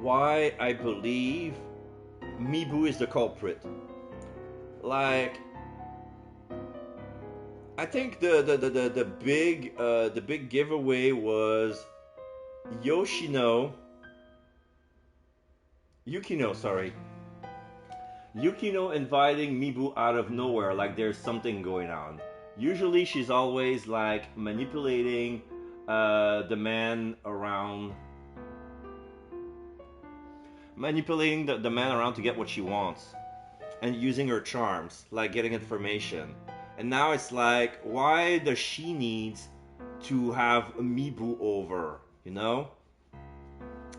why I believe Mibu is the culprit. Like, I think the big giveaway was Yukino, sorry. Yukino inviting Mibu out of nowhere, like there's something going on. Usually she's always like manipulating the man around. Manipulating the man around to get what she wants. And using her charms, like getting information. And now it's like, why does she need to have Mibu over, you know?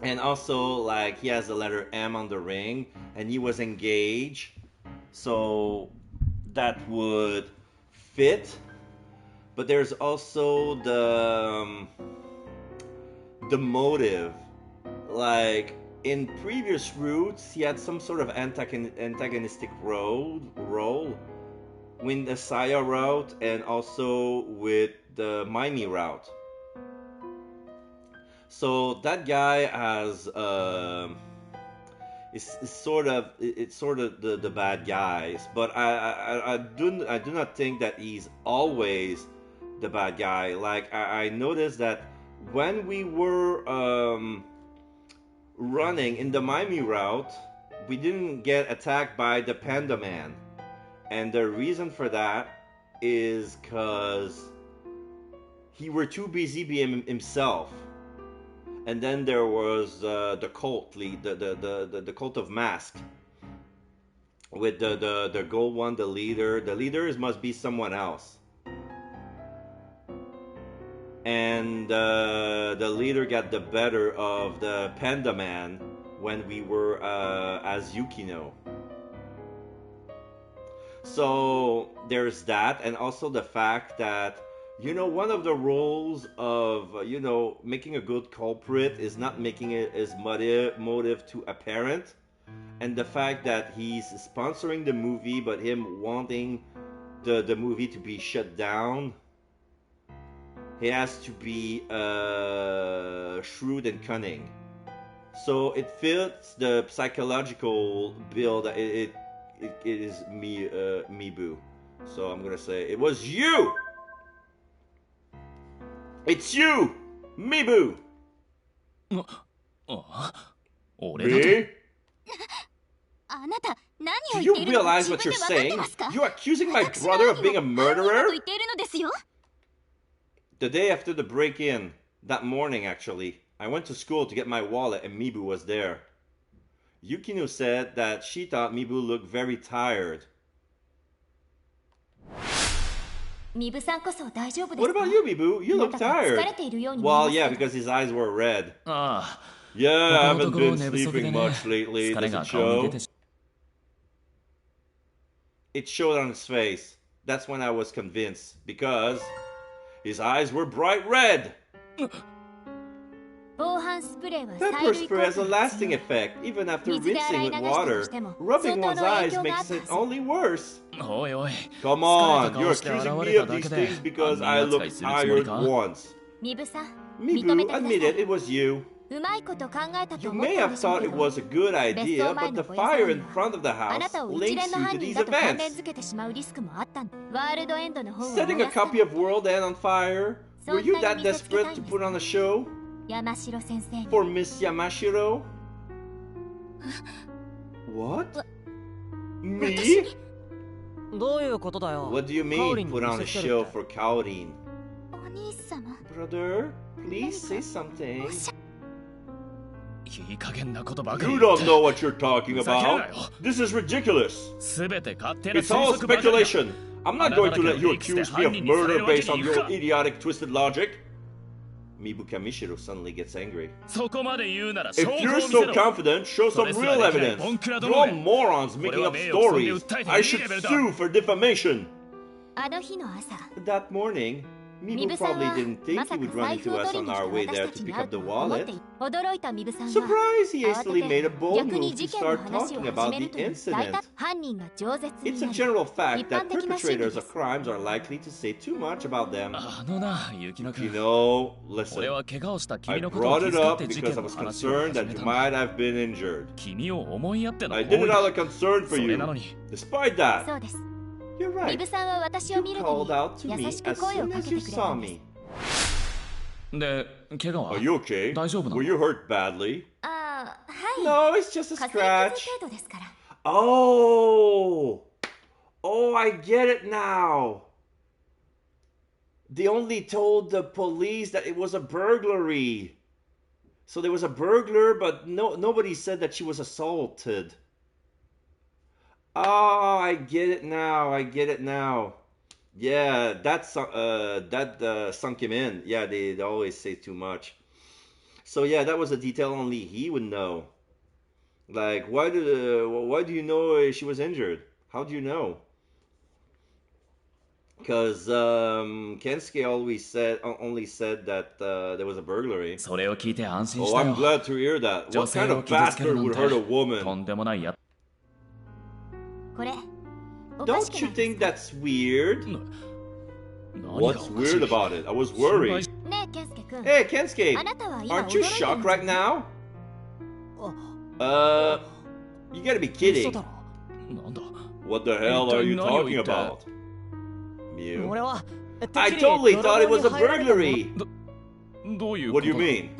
And also, like, he has the letter M on the ring, and he was engaged, so that would fit. But there's also the motive. Like, in previous routes, he had some sort of antagonistic role with the Saya route and also with the Maimi route. So that guy has it's sort of the bad guys, but I do not think that he's always the bad guy. Like I noticed that when we were running in the Maimi route, we didn't get attacked by the Panda Man, and the reason for that is because he were too busy being himself. And then there was the cult lead, the cult of Mask, with the gold one, the leader. The leaders must be someone else. And the leader got the better of the Panda Man when we were as Yukino. So there's that, and also the fact that, you know, one of the roles of, you know, making a good culprit is not making it his motive too apparent. And the fact that he's sponsoring the movie, but him wanting the movie to be shut down, he has to be shrewd and cunning. So it fits the psychological build. It is Mibu. So I'm gonna say it was you! It's you! Mibu! Me? Do you realize what you're saying? You're accusing my brother of being a murderer? The day after the break-in, that morning actually, I went to school to get my wallet and Mibu was there. Yukino said that she thought Mibu looked very tired. What about you, Mibu? You look tired. Well, yeah, because his eyes were red. Yeah, I haven't been sleeping much lately. Does it show? It showed on his face. That's when I was convinced, because his eyes were bright red. Pepper spray has a lasting effect, even after rinsing with water. Rubbing one's eyes makes it only worse. Come on, you're accusing me of these things because I looked tired once. Mibu, admit it was you. You may have thought it was a good idea, but the fire in front of the house links you to these events. Setting a copy of World End on fire? Were you that desperate to put on a show? For Miss Yamashiro? What? Me? What do you mean, put on a show for Kaorin? Brother, please say something. You don't know what you're talking about. This is ridiculous. It's all speculation. I'm not going to let you accuse me of murder based on your idiotic, twisted logic. Mibu Kamishiro suddenly gets angry. If you're so confident, show some real evidence. You're morons making up stories. I should sue for defamation. That morning, Mibu probably didn't think he would run into us on our way there to pick up the wallet. Surprise! He hastily made a bold move to start talking about the incident. It's a general fact that perpetrators of crimes are likely to say too much about them. You know, listen, I brought it up because I was concerned that you might have been injured. I did it out of concern for you. Despite that, you're right. You called out to me as soon as you saw me. Are you okay? Were you hurt badly? No, it's just a scratch. Oh, I get it now. They only told the police that it was a burglary. So there was a burglar, but nobody said that she was assaulted. Oh, I get it now. Yeah, that sunk him in. Yeah, they always say too much. So yeah, that was a detail only he would know. Like, why do you know she was injured? How do you know? Because Kensuke only said that there was a burglary. Oh, I'm glad to hear that. What kind of bastard would hurt a woman? Don't you think that's weird? What's weird about it? I was worried. Hey, Kensuke, aren't you shocked right now? You gotta be kidding. What the hell are you talking about? Mew. I totally thought it was a burglary. What do you mean?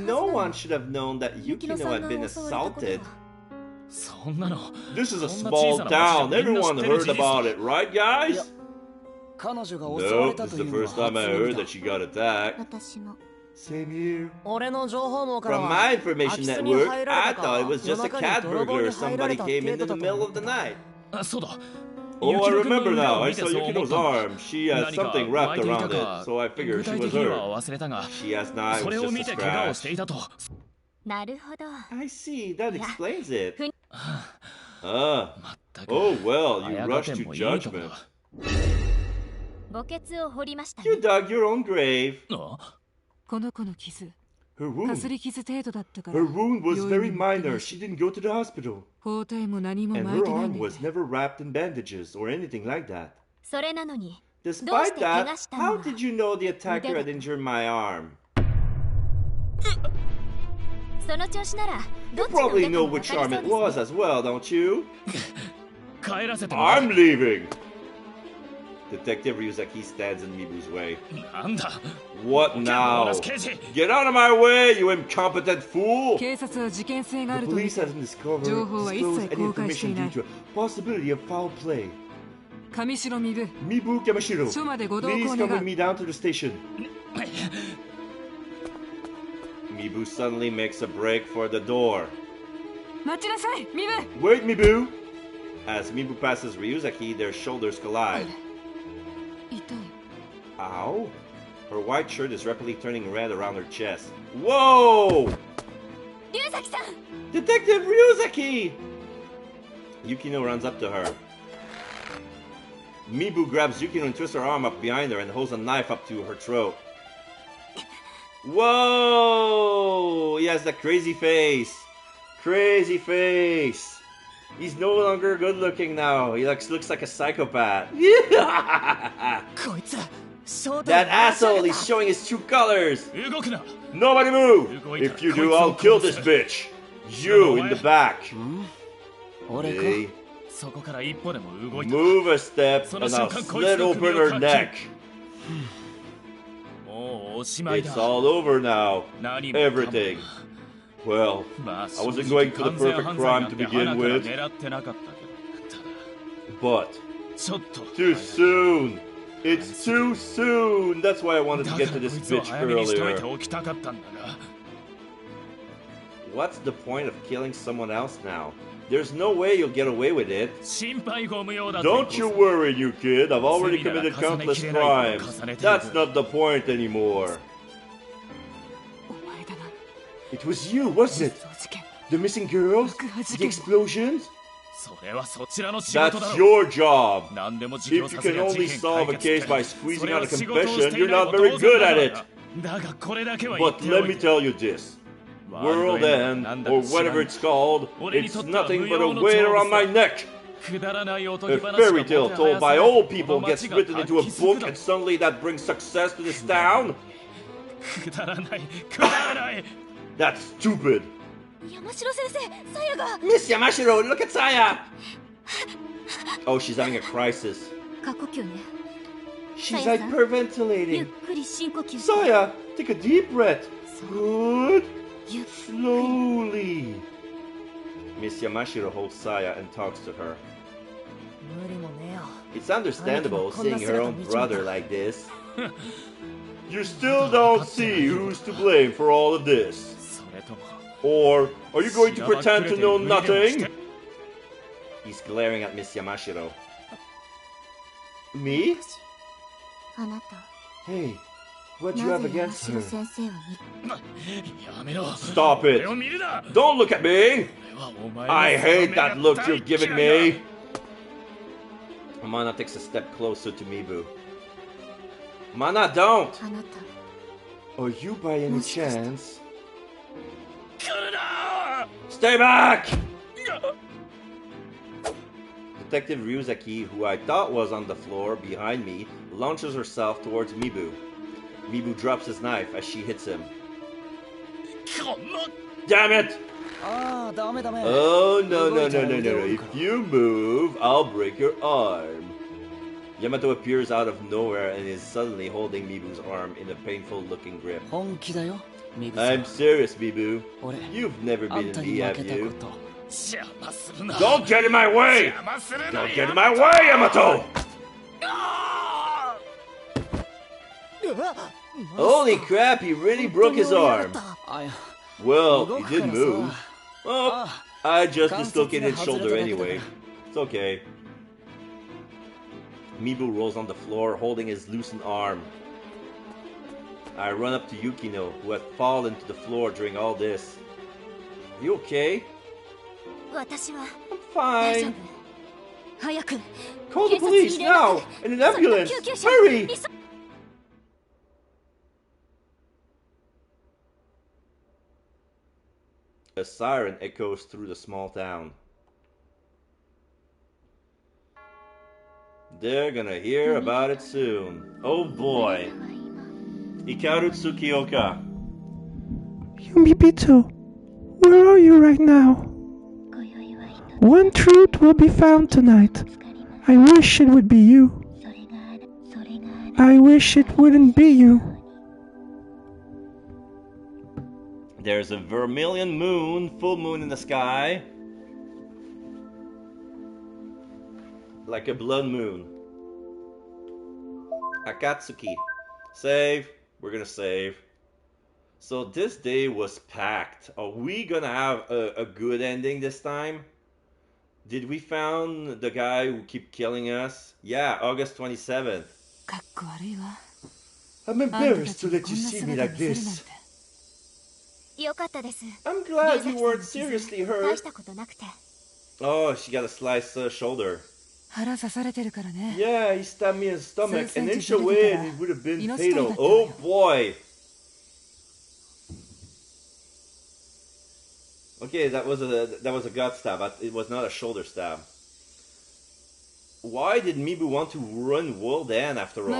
No one should have known that Yukino had been assaulted. This is a small town. Everyone heard about it, right, guys? No, this is the first time I heard that she got attacked. Same here. From my information network, I thought it was just a cat burglar or somebody came in the middle of the night. Oh, I remember now. I saw Yukino's arm. She had something wrapped around it, so I figured she was hurt. She asked now it was just a scratch. I see. That explains it. Oh well, you rushed to judgment. You dug your own grave. Her wound was very minor. She didn't go to the hospital. And her arm was never wrapped in bandages or anything like that. Despite that, how did you know the attacker had injured my arm? You probably know which arm it was as well, don't you? I'm leaving! Detective Ryuzaki stands in Mibu's way. What now? Get out of my way, you incompetent fool! The police hasn't disclosed any information due to a possibility of foul play. Mibu Kamashiro, please come with me down to the station. Mibu suddenly makes a break for the door. Wait, Mibu! As Mibu passes Ryuzaki, their shoulders collide. Ow! Her white shirt is rapidly turning red around her chest. Whoa! Detective Ryuzaki! Yukino runs up to her. Mibu grabs Yukino and twists her arm up behind her and holds a knife up to her throat. Whoa! He has that crazy face. Crazy face. He's no longer good looking now. He looks like a psychopath. That asshole, he's showing his true colors. Nobody move. If you do, I'll kill this bitch. You in the back. Okay. Move a step and I'll slit open her neck. It's all over now. Everything. Well, I wasn't going for the perfect crime to begin with. But too soon. It's too soon. That's why I wanted to get to this bitch earlier. What's the point of killing someone else now? There's no way you'll get away with it. Don't you worry, you kid. I've already committed countless crimes. That's not the point anymore. It was you, wasn't it? The missing girls? The explosions? That's your job. If you can only solve a case by squeezing out a confession, you're not very good at it. But let me tell you this. World End, or whatever it's called, it's nothing but a weight around my neck. A fairy tale told by old people gets written into a book and suddenly that brings success to this town? That's stupid. Miss Yamashiro, look at Saya! Oh, she's having a crisis. She's hyperventilating. Saya, take a deep breath. Good. Slowly. Miss Yamashiro holds Saya and talks to her. It's understandable seeing her own brother like this. You still don't see who's to blame for all of this. Or are you going to pretend to know nothing? He's glaring at Miss Yamashiro. Me? Hey, what do you have against her? Stop it! Don't look at me! I hate that look you're giving me! Mana takes a step closer to Mibu. Mana, don't! Are you by any chance? Stay back! Detective Ryuzaki, who I thought was on the floor behind me, launches herself towards Mibu. Mibu drops his knife as she hits him. Damn it! Oh, no. If you move, I'll break your arm. Yamato appears out of nowhere and is suddenly holding Mibu's arm in a painful-looking grip. I'm serious, Mibu. You've never beaten me, have you? Don't get in my way! Don't get in my way, Yamato! Holy crap, he really broke his arm. Well, he did move. Oh, I just dislocated his shoulder anyway. It's okay. Mibu rolls on the floor, holding his loosened arm. I run up to Yukino, who had fallen to the floor during all this. Are you okay? I'm fine. Call the police now! In an ambulance! Hurry! A siren echoes through the small town. They're gonna hear about it soon. Oh boy. Hikaru Tsukioka. Yumibito, where are you right now? One truth will be found tonight. I wish it would be you. I wish it wouldn't be you. There's a vermilion moon, full moon in the sky. Like a blood moon. Akatsuki. Save. We're gonna save. So this day was packed. Are we gonna have a good ending this time? Did we found the guy who keep killing us? Yeah, August 27th. I'm embarrassed to let you see me like this. I'm glad you weren't seriously hurt. Oh, she got a sliced shoulder. Yeah, he stabbed me in the stomach an inch away and it would have been fatal. Oh boy! Okay, that was a gut stab. It was not a shoulder stab. Why did Mibu want to run World End after all? We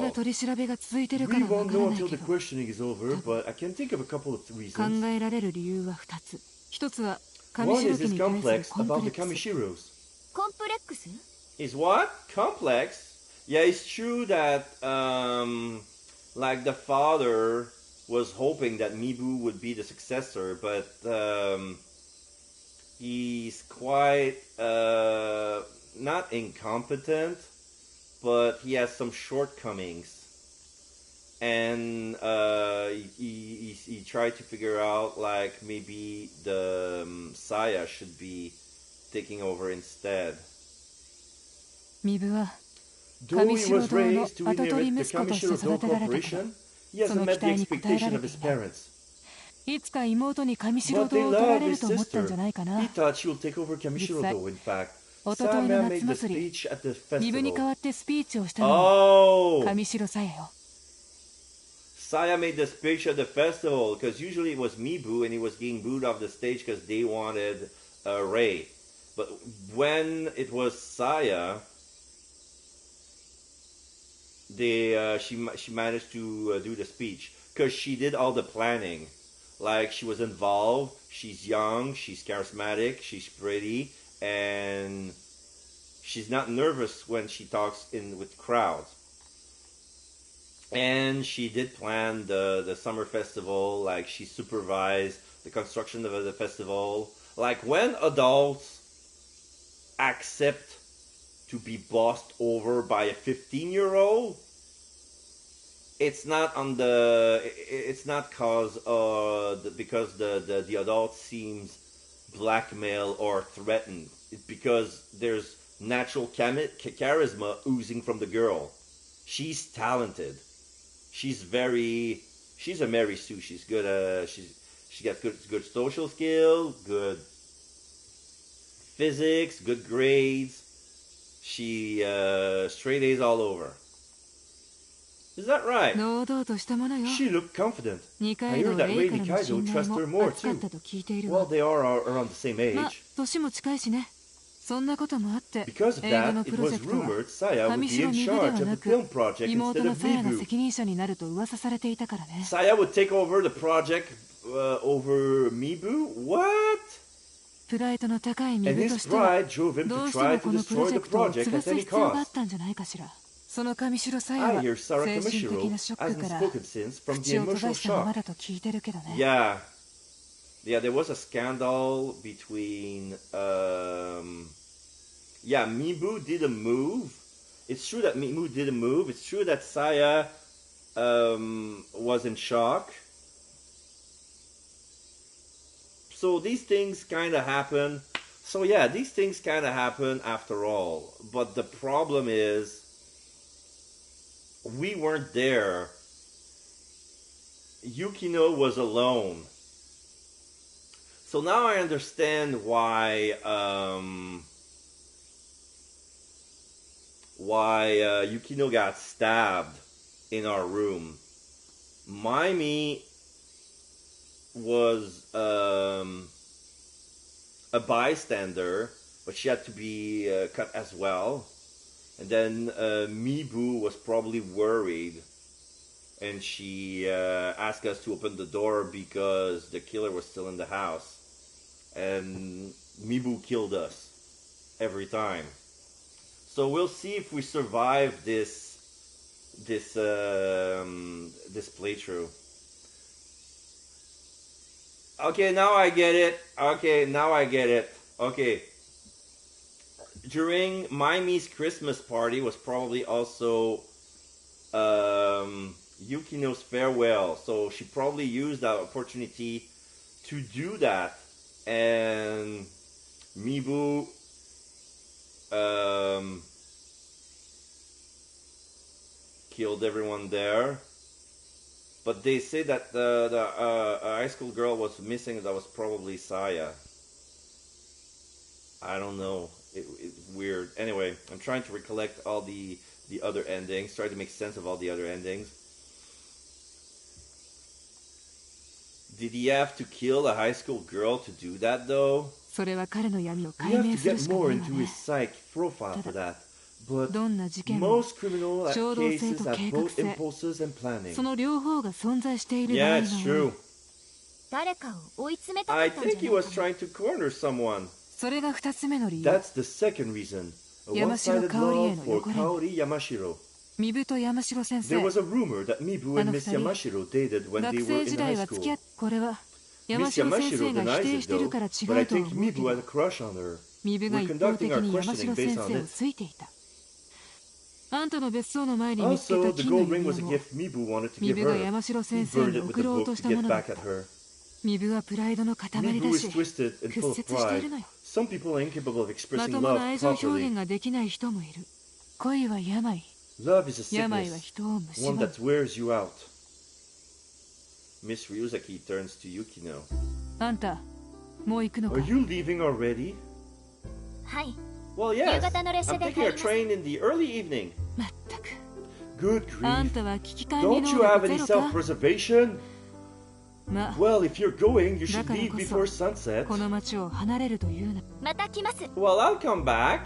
won't know until the questioning is over, but I can think of a couple of reasons. One is his complex about the Kamishiros. Is what? Complex? Yeah, it's true that, like the father was hoping that Mibu would be the successor, but he's quite, not incompetent, but he has some shortcomings. And he tried to figure out, like, maybe the Saya should be taking over instead. Though he was raised to inherit the Kamishiro-do Corporation, he hasn't met the expectation of his parents. But they love his sister. He thought she will take over Kamishiro-do, in fact. 一昨日の Saya 夏 made the 祭り speech at the 身分に代 festival. わってスピーチをしたのも Oh! 上白さやよ。 Saya made the speech at the festival because usually it was Mibu and he was getting booed off the stage because they wanted Ray. But when it was Saya, she managed to do the speech because she did all the planning. Like she was involved. She's young. She's charismatic. She's pretty, and she's not nervous when she talks with crowds. And she did plan the summer festival. Like she supervised the construction of the festival. Like when adults accept to be bossed over by a 15-year-old, it's not because the adult seems blackmail or threatened. It's because there's natural charisma oozing from the girl. She's talented. She's a Mary Sue. She's good. She got good social skills, good physics, good grades. She straight A's all over. Is that right? She looked confident. I heard that Ray Nikaido trusts her more too. Well, they are around the same age. Because of that, it was rumored Saya would be in charge of the film project instead of Mibu. Saya would take over the project over Mibu? What? And his pride drove him to try to destroy the project at any cost. I hear Sarah Kamishiro hasn't spoken since from the emotional shock. Yeah, there was a scandal between... Mibu did a move. It's true that Mibu did a move. It's true that Saya was in shock. So these things kind of happen. So yeah, these things kind of happen after all. But the problem is, we weren't there. Yukino was alone. So now I understand why Yukino got stabbed in our room. Maimi was a bystander, but she had to be cut as well. And then Mibu was probably worried, and she asked us to open the door because the killer was still in the house. And Mibu killed us every time. So we'll see if we survive this playthrough. Okay, now I get it. Okay. During Maimi's Christmas party was probably also Yukino's farewell. So she probably used that opportunity to do that. And Mibu killed everyone there. But they say that the high school girl was missing. That was probably Saya. I don't know. It's weird. Anyway, I'm trying to recollect all the other endings. Try to make sense of all the other endings. Did he have to kill a high school girl to do that, though? You have to get more into his psych profile for that. But most criminal cases have both impulses and planning. Yeah, it's true. I think he was trying to corner someone. That's the second reason. A one-sided love for Kaori Yamashiro. There was a rumor that Mibu and Miss Yamashiro dated when they were in high school. Miss Yamashiro denies it though, but I think Mibu had a crush on her. We're conducting our questioning based on it. Also, the gold ring was a gift Mibu wanted to give her. He burned it with the book to get back at her. Mibu is twisted and full of pride. Some people are incapable of expressing love properly. Love is a sickness, one that wears you out. Miss Ryuzaki turns to Yukino. Are you leaving already? Well, yes. I'm taking a train in the early evening. まったく Good あん grief. たは危機管理 Don't 能 you have 力 any ゼロか self-preservation? まあ Well, if you're going, you だ should から leave こ before そ sunset. この町を離れるというな また来ます。 Well, I'll come back.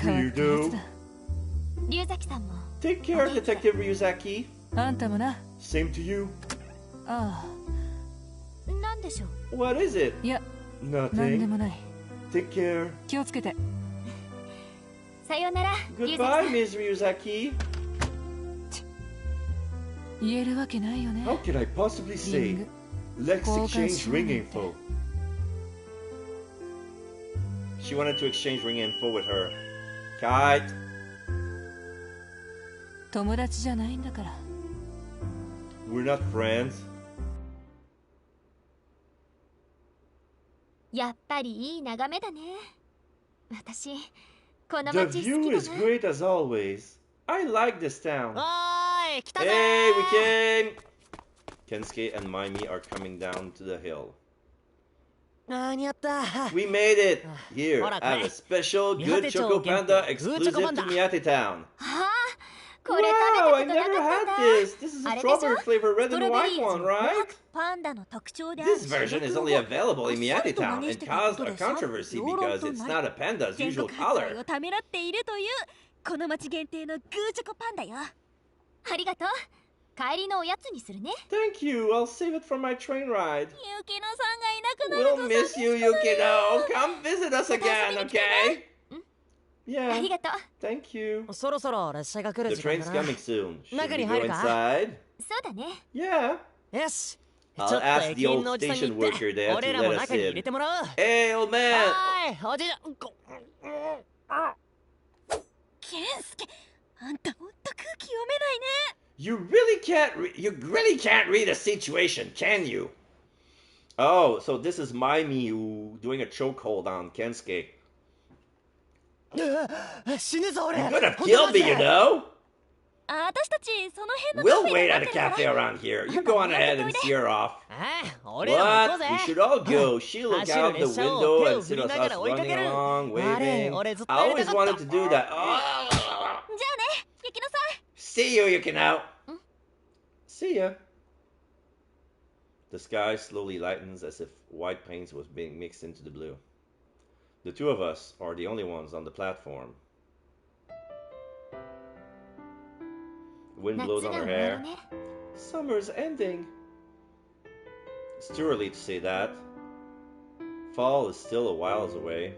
変わったやつだ 龍崎さんも。 Take care, Detective Ryuzaki. あんたもな Same to you. あなんでしょう。 What is it? あいやなんで Nothing. もない Take care. 気をつけてさようなら。龍崎さ Goodbye, ん。 Ms. Ryuzaki. 言えるわけないよね How can I possibly リ say? ング Let's Call exchange ring Kashima. info. She wanted to exchange ring info with her. Kite. 友達じゃないんだから We're not friends. やっぱりいい眺めだね。私、この The 街 view 好き is だな。 great as always. I like this town. おーい来たぜ Hey, we came! Kensuke and Maimi are coming down to the hill. 間に合った We made it! Here, Ora, I have a kore. special good Miyate Choco Choco Panda Genki. Good exclusive Choco to Panda. Miyate Town. はあ、これ Wow, 食べ I たこと never なかった had んだ。 this! This is あ a れでしょ strawberry flavor red スト and ロベ white リー one, ズ right? パンダの特徴である This version is only available in Miyate Town and caused a controversy because it's not a panda's 全 usual 国発売 color. をためらっているというこの町限定のグーチョコパンダよ。ありがとう。帰りのおやつにするね。 Thank you, I'll save it for my train ride. ゆきのさんがいなくなる We'll と miss you, Yukino. Come visit us again, okay? あ Yeah, りがとう。 thank you. そろそろ列車が来る The 時間 train's だな coming soon. Should we 中に go 入るか inside? そうだね。 Yeah. よし I'll ちょっと ask 駅 the 員 old のおじさんに station 言っ worker て there 俺 to らも let us 中に入 in. れてもらう Hey, old man! はーいおじいケンスケ、あんたほんと空気読めないね。 You really can't read a situation, can you? Oh, so this is Maimiu doing a chokehold on Kensuke. 死ぬぞ俺 You could have 本当 killed マ me, ジで you know? 私たちその辺の We'll カフェ wait で at 待 a ってるから cafe around here. You go on ahead and steer off. 俺らも行こ What? うぜ We should all go. She look 走る out the 列車を window 手 and を振 see り us ながら追いか running ける along, あれ waving. 俺ずっと I やりた always かった wanted to do that. Oh. じゃあね、ゆきのさん。 See you, Yukino. See ya. The sky slowly lightens as if white paint was being mixed into the blue. The two of us are the only ones on the platform. Wind 夏 blows が on 終 her わる hair. ね。 Summer's ending. It's too early to say that. Fall is still a whiles away.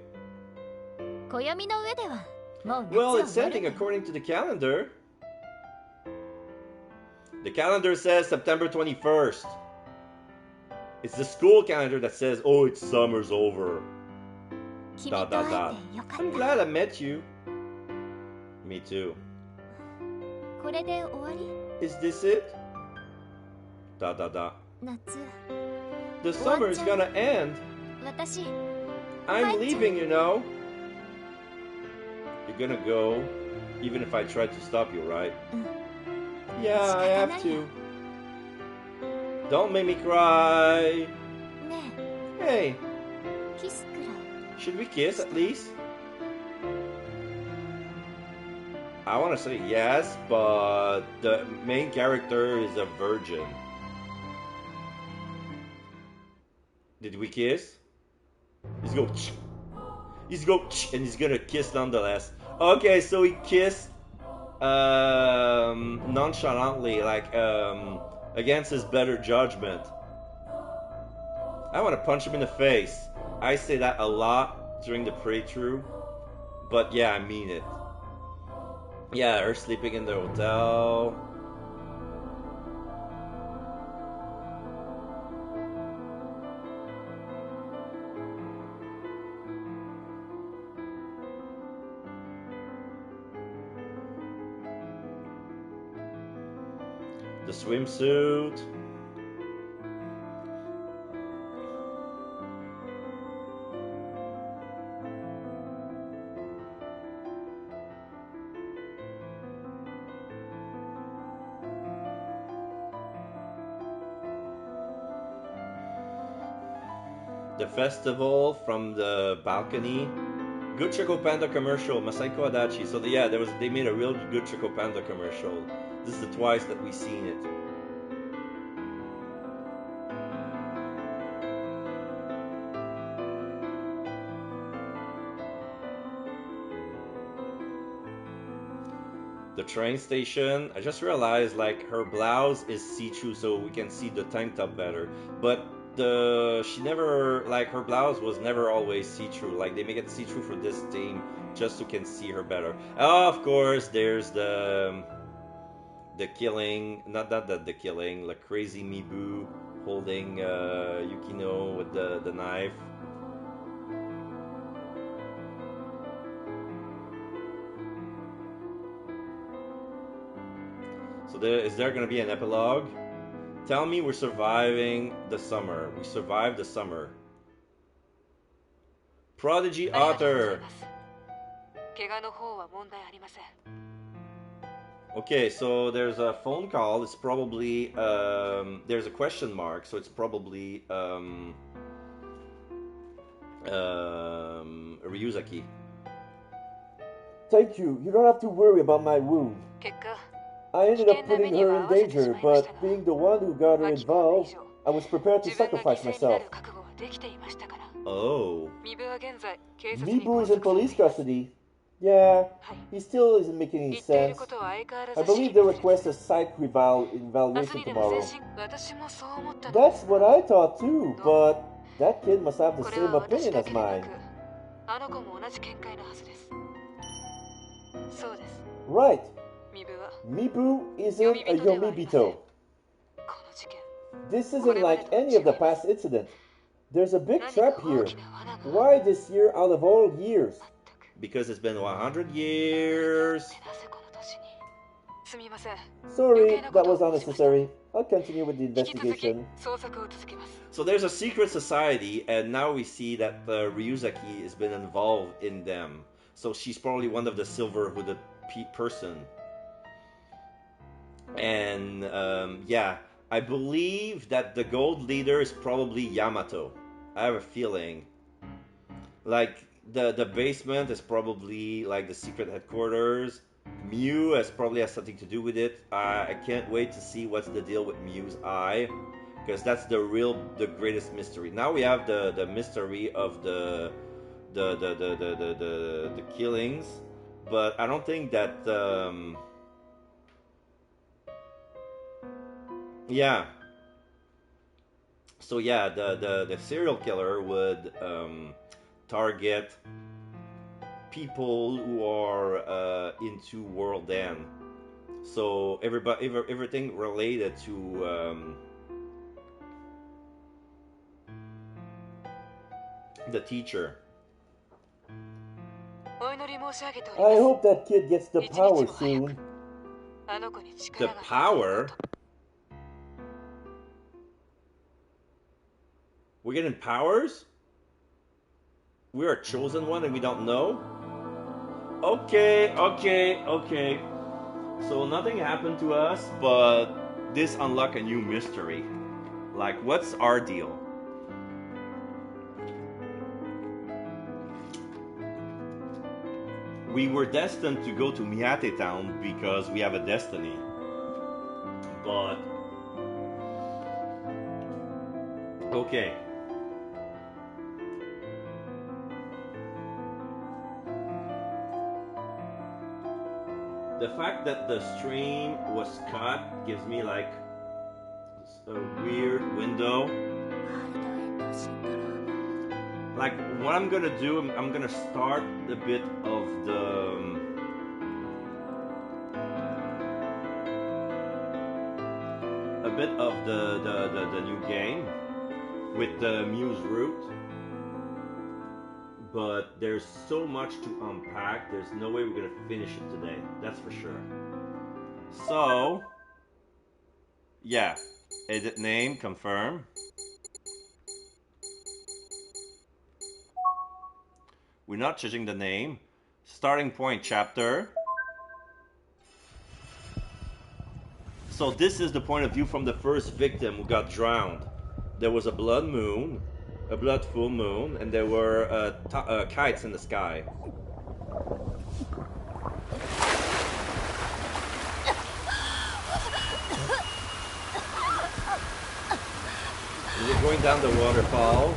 暦の上ではもう夏 Well, は it's 終わる ending according to the calendar. The calendar says September 21st. It's the school calendar that says, oh, it's summer's over. 君と会えてよか I'm った。 glad I met you. Me too. これで終わり？ Is this it? 夏、 The summer is gonna end. 私、 I'm leaving, you know. You're gonna go, even if I try to stop you, right? Yeah, I have to. Don't make me cry. ね Hey, え、キスくらい。 should we kiss at least? I want to say yes, but the main character is a virgin. Did we kiss? He's go. He's go, and he's gonna kiss nonetheless. Okay, so he kissed nonchalantly, like against his better judgment. I want to punch him in the face. I say that a lot during the playthrough, but yeah, I mean it. Yeah, her sleeping in the hotel. The swimsuit. The festival from the balcony. Good Choco Panda commercial, Masaiko Adachi. So yeah, they made a real good Choco Panda commercial. This is the twice that we've seen it. The train station. I just realized like her blouse is see-through, so we can see the tank top better. But she never, like, her blouse was never always see-through. Like, they make it see-through for this theme just so you can see her better. Oh, of course, there's the killing, not the killing, like crazy Mibu holding Yukino with the knife. So is there gonna be an epilogue? Tell me we're surviving the summer. We survived the summer. Prodigy author. Okay, so there's a phone call. It's probably there's a question mark, so it's probably Ryuzaki. Thank you. You don't have to worry about my wound. I ended up putting her in danger, but being the one who got her involved, I was prepared to sacrifice myself. Oh. Mibu is in police custody. Yeah, he still isn't making any sense. I believe they request a psych evaluation tomorrow. That's what I thought too, but that kid must have the same opinion as mine. Right. Mibu isn't a Yomibito. This isn't like any of the past incidents. There's a big trap here. Why this year out of all years? Because it's been 100 years. Sorry, that was unnecessary. I'll continue with the investigation. So there's a secret society, and now we see that Ryuzaki has been involved in them. So she's probably one of the silver hooded person. And yeah, I believe that the gold leader is probably Yamato. I have a feeling. Like the basement is probably like the secret headquarters. Mew probably has something to do with it. I can't wait to see what's the deal with Mew's eye, because that's the greatest mystery. Now we have the mystery of the killings, but I don't think that yeah. So yeah, the serial killer would target people who are into World End. So everything related to the teacher. I hope that kid gets the power soon. The power? We're getting powers? We're a chosen one and we don't know? Okay. So nothing happened to us, but this unlocked a new mystery. Like, what's our deal? We were destined to go to Miyate Town because we have a destiny. But okay. The fact that the stream was cut gives me like a weird window. Like, what I'm gonna do, I'm gonna start a bit of the new game with the Muse route, but there's so much to unpack. There's no way we're gonna finish it today, that's for sure. So yeah, edit name, confirm. We're not changing the name. Starting point, chapter. So this is the point of view from the first victim who got drowned. There was a blood moon. a blood full moon, and there were kites in the sky. We're going down the waterfall.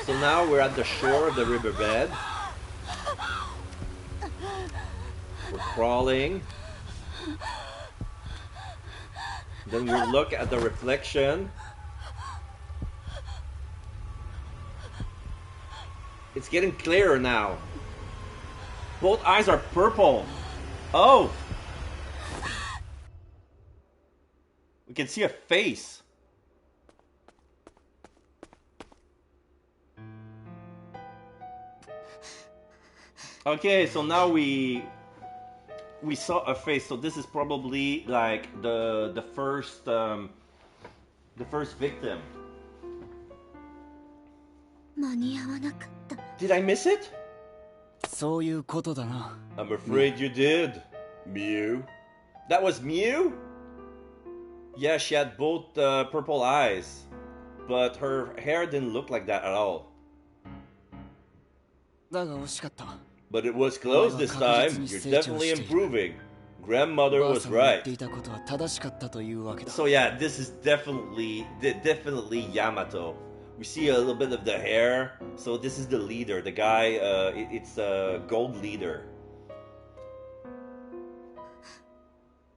So now we're at the shore of the riverbed. We're crawling. Then we look at the reflection. It's getting clearer now. Both eyes are purple. Oh! We can see a face. Okay, so now we saw a face. So this is probably like the first victim. Did I miss it? I'm afraid you did, Mew. That was Mew? Yeah, she had both purple eyes, but her hair didn't look like that at all. But it was close this time. You're definitely improving. Grandmother was right. So yeah, this is definitely Yamato. We see a little bit of the hair. So this is the leader, the guy. It's a gold leader.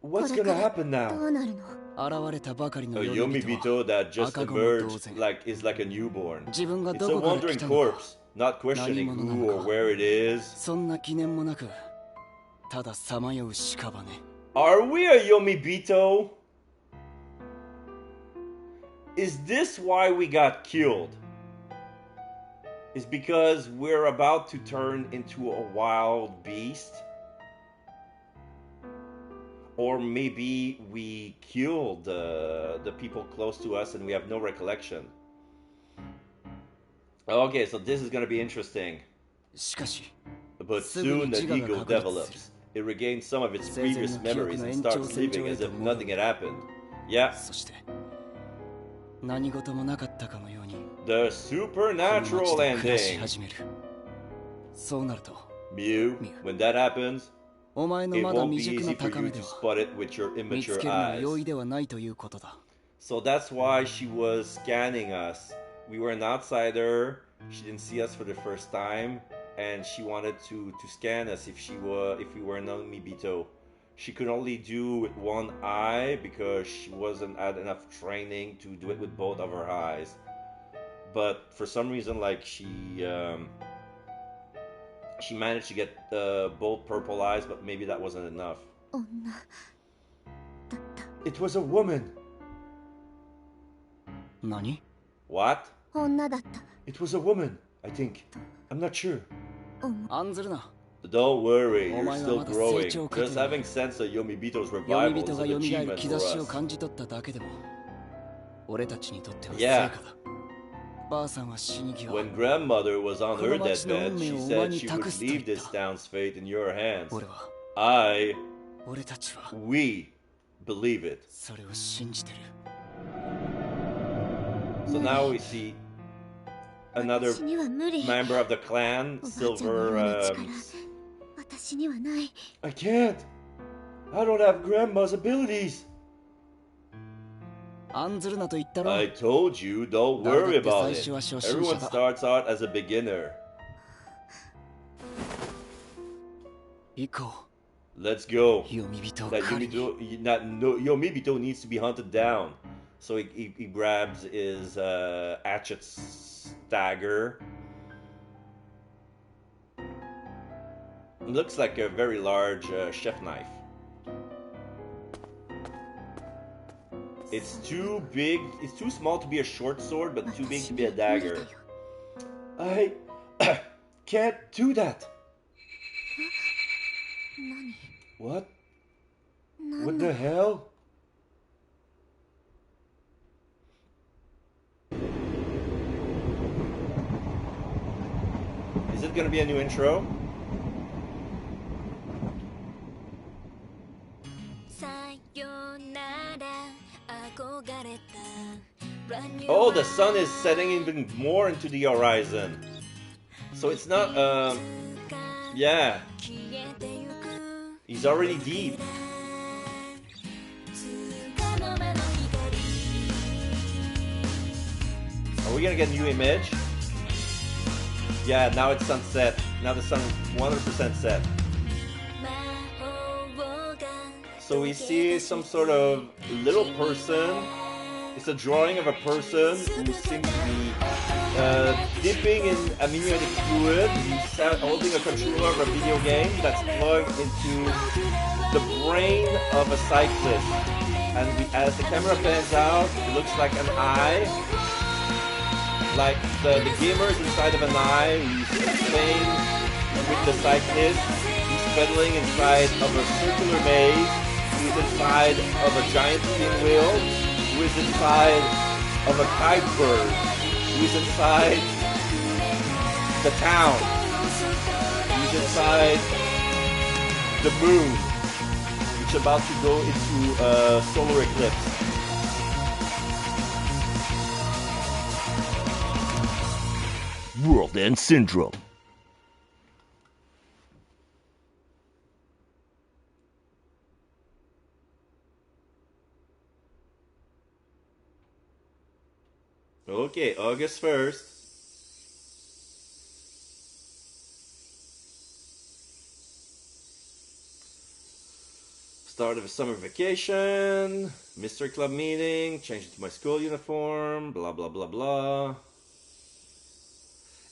What's gonna happen now? A Yomibito that just emerged is like a newborn. It's a wandering corpse, not questioning who or where it is. Are we a Yomibito? Is this why we got killed? Is because we're about to turn into a wild beast? Or maybe we killed the people close to us and we have no recollection. Okay, so this is gonna be interesting. But soon the ego develops. It regains some of its previous memories and starts living as if nothing had happened. Yeah. The supernatural ending. Mew, when that happens, it won't be easy for you to spot it with your immature eyes. So that's why she was scanning us. We were an outsider, she didn't see us for the first time, and she wanted to scan us if we were an Yomibito. She could only do with one eye because she wasn't had enough training to do it with both of her eyes. But for some reason, like she managed to get both purple eyes, but maybe that wasn't enough. It was a woman. Nani? What? It was a woman, I think. I'm not sure. Don't worry, you're still growing. Just having sensed a Yomibito's revival is an achievement for us. Yeah. When grandmother was on her deathbed, she said she would leave this town's fate in your hands. We believe it. So now we see another member of the clan, Silver. I can't. I don't have grandma's abilities. I told you, don't worry about it. Everyone starts out as a beginner. Let's go. That Yomibito needs to be hunted down. So he grabs his hatchet dagger. Looks like a very large chef knife. It's too big. It's too small to be a short sword, but too big to be a dagger. I can't do that. What? What the hell? Is it gonna be a new intro? Oh, the sun is setting even more into the horizon. So it's not, yeah. He's already deep. Are we gonna get a new image? Yeah, now it's sunset. Now the sun is 100% set. So we see some sort of little person. It's a drawing of a person who seems to be dipping in amniotic fluid. He's holding a controller of a video game that's plugged into the brain of a cyclist. And as the camera pans out, it looks like an eye. Like the gamer is inside of an eye. He's playing with the cyclist. He's pedaling inside of a circular maze. He's inside of a giant pinwheel. Who is inside of a kite bird, who is inside the town, who's inside the moon, which is about to go into a solar eclipse. World End Syndrome. Okay, August 1st. Start of a summer vacation, mystery club meeting, change into my school uniform, blah blah blah blah.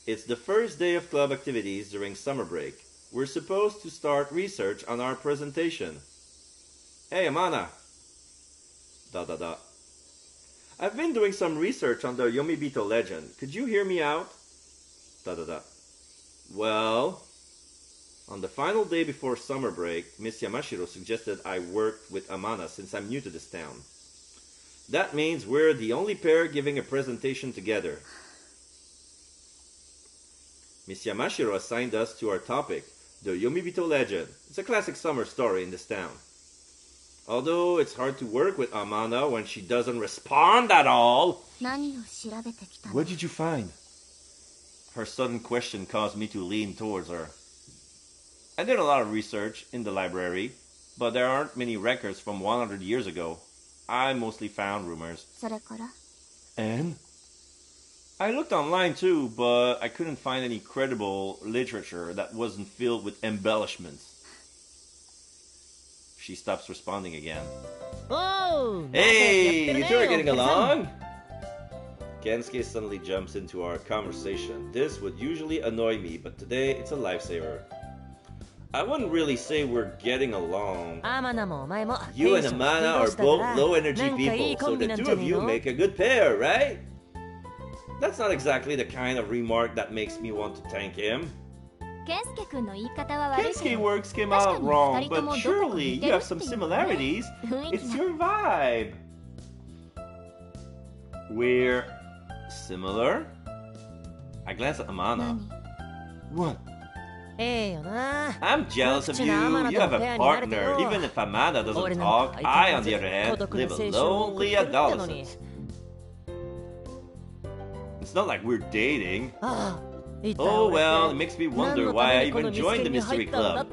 It's the first day of club activities during summer break. We're supposed to start research on our presentation. Hey, Amana. ... I've been doing some research on the Yomibito legend. Could you hear me out? ... Well, on the final day before summer break, Miss Yamashiro suggested I work with Amana since I'm new to this town. That means we're the only pair giving a presentation together. Miss Yamashiro assigned us to our topic, the Yomibito legend. It's a classic summer story in this town. Although it's hard to work with Amana when she doesn't respond at all. What did you find? Her sudden question caused me to lean towards her. I did a lot of research in the library, but there aren't many records from 100 years ago. I mostly found rumors. And? I looked online too, but I couldn't find any credible literature that wasn't filled with embellishments. She stops responding again. Oh! Hey, you two are getting along? Kensuke suddenly jumps into our conversation. This would usually annoy me, but today it's a lifesaver. I wouldn't really say we're getting along. You and Amana are both low-energy people, so the two of you make a good pair, right? That's not exactly the kind of remark that makes me want to thank him. Kensuke works came out wrong, but surely you have some similarities. It's your vibe. We're similar? I glance at Amana. What? I'm jealous of you. You have a partner. Even if Amana doesn't talk, I, on the other hand, live a lonely adolescence. It's not like we're dating. Oh well, it makes me wonder why I even joined the mystery club.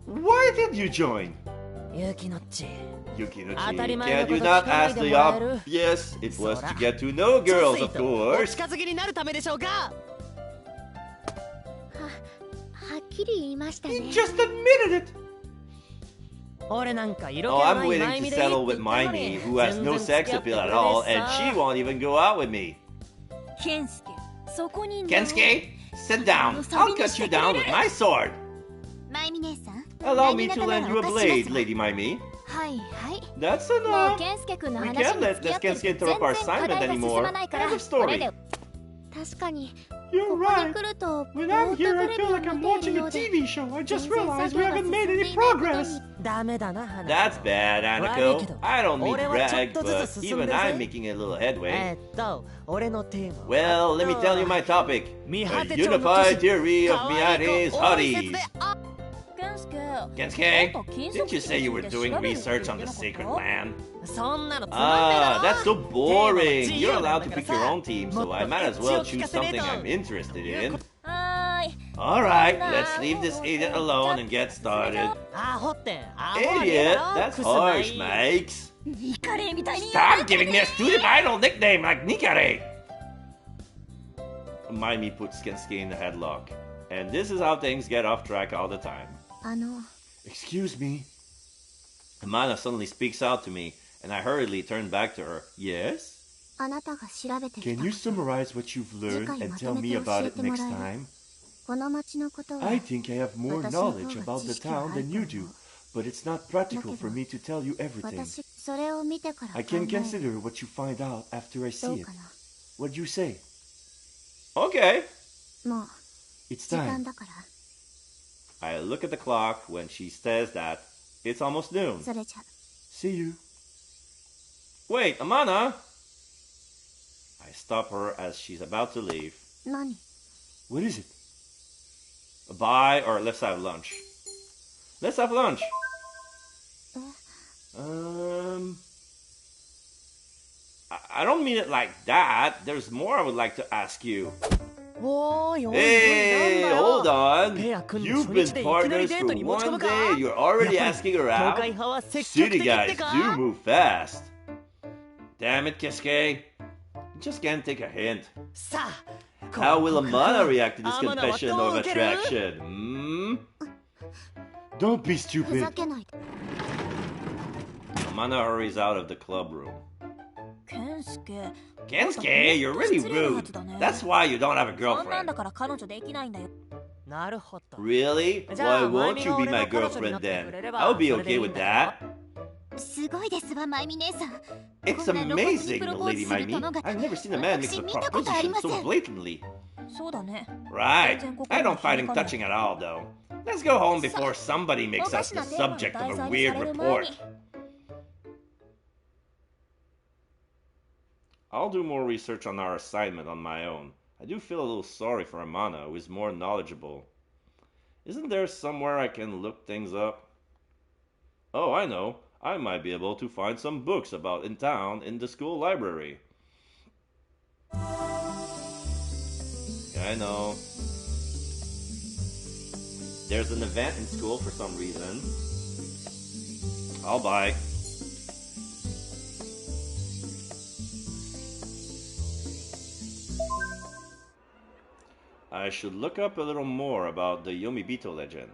Why did you join? Yukinochi, can you not ask the obvious? It was to get to know girls, of course. He just admitted it. Oh, I'm waiting to settle with Maimi, who has no sex appeal at all, and she won't even go out with me. Kensuke, sit down. I'll cut you down with my sword. Allow me to lend you a blade, Lady Maimi. That's enough. We can't let this Kensuke interrupt our assignment anymore. End of story. You're right. When I'm here, I feel like I'm watching a TV show. I just realized we haven't made any progress. That's bad, Aniko. I don't mean to brag, but even I'm making a little headway. Well, let me tell you my topic. A unified theory of Miyate's hotties. Gensuke, didn't you say you were doing research on the sacred land? Ah, that's so boring. You're allowed to pick your own team, so I might as well choose something I'm interested in. Alright, let's leave this idiot alone and get started. Idiot? That's harsh, Makes. Stop giving me a stupid idol nickname like Nikare! Maimi puts Gensuke in the headlock. And this is how things get off track all the time. Excuse me? Amana suddenly speaks out to me, and I hurriedly turn back to her. Yes? Can you summarize what you've learned and tell me about it next time? I think I have more knowledge about the town than you do, but it's not practical for me to tell you everything. I can consider what you find out after I see it. What do you say? Okay. It's time. I look at the clock when she says that. It's almost noon. See you. Wait, Amana! I stop her as she's about to leave. What is it? Bye, or let's have lunch. Let's have lunch. I don't mean it like that. There's more I would like to ask you. Hey, hold on. You've been partners for one day. You're already asking her out? City guys do move fast. Damn it, Keisuke. You just can't take a hint. How will Amana react to this confession of attraction? Don't be stupid. Amana hurries out of the club room. Kensuke, you're really rude. That's why you don't have a girlfriend. Really? Why won't you be my girlfriend then? I'll be okay with that. It's amazing, Lady Maimi. I've never seen a man make a proposition so blatantly. Right. I don't find him touching at all, though. Let's go home before somebody makes us the subject of a weird report. I'll do more research on our assignment on my own. I do feel a little sorry for Amana, who is more knowledgeable. Isn't there somewhere I can look things up? Oh, I know. I might be able to find some books about in town in the school library. Yeah, I know. There's an event in school for some reason. I'll buy. I should look up a little more about the Yomibito legend.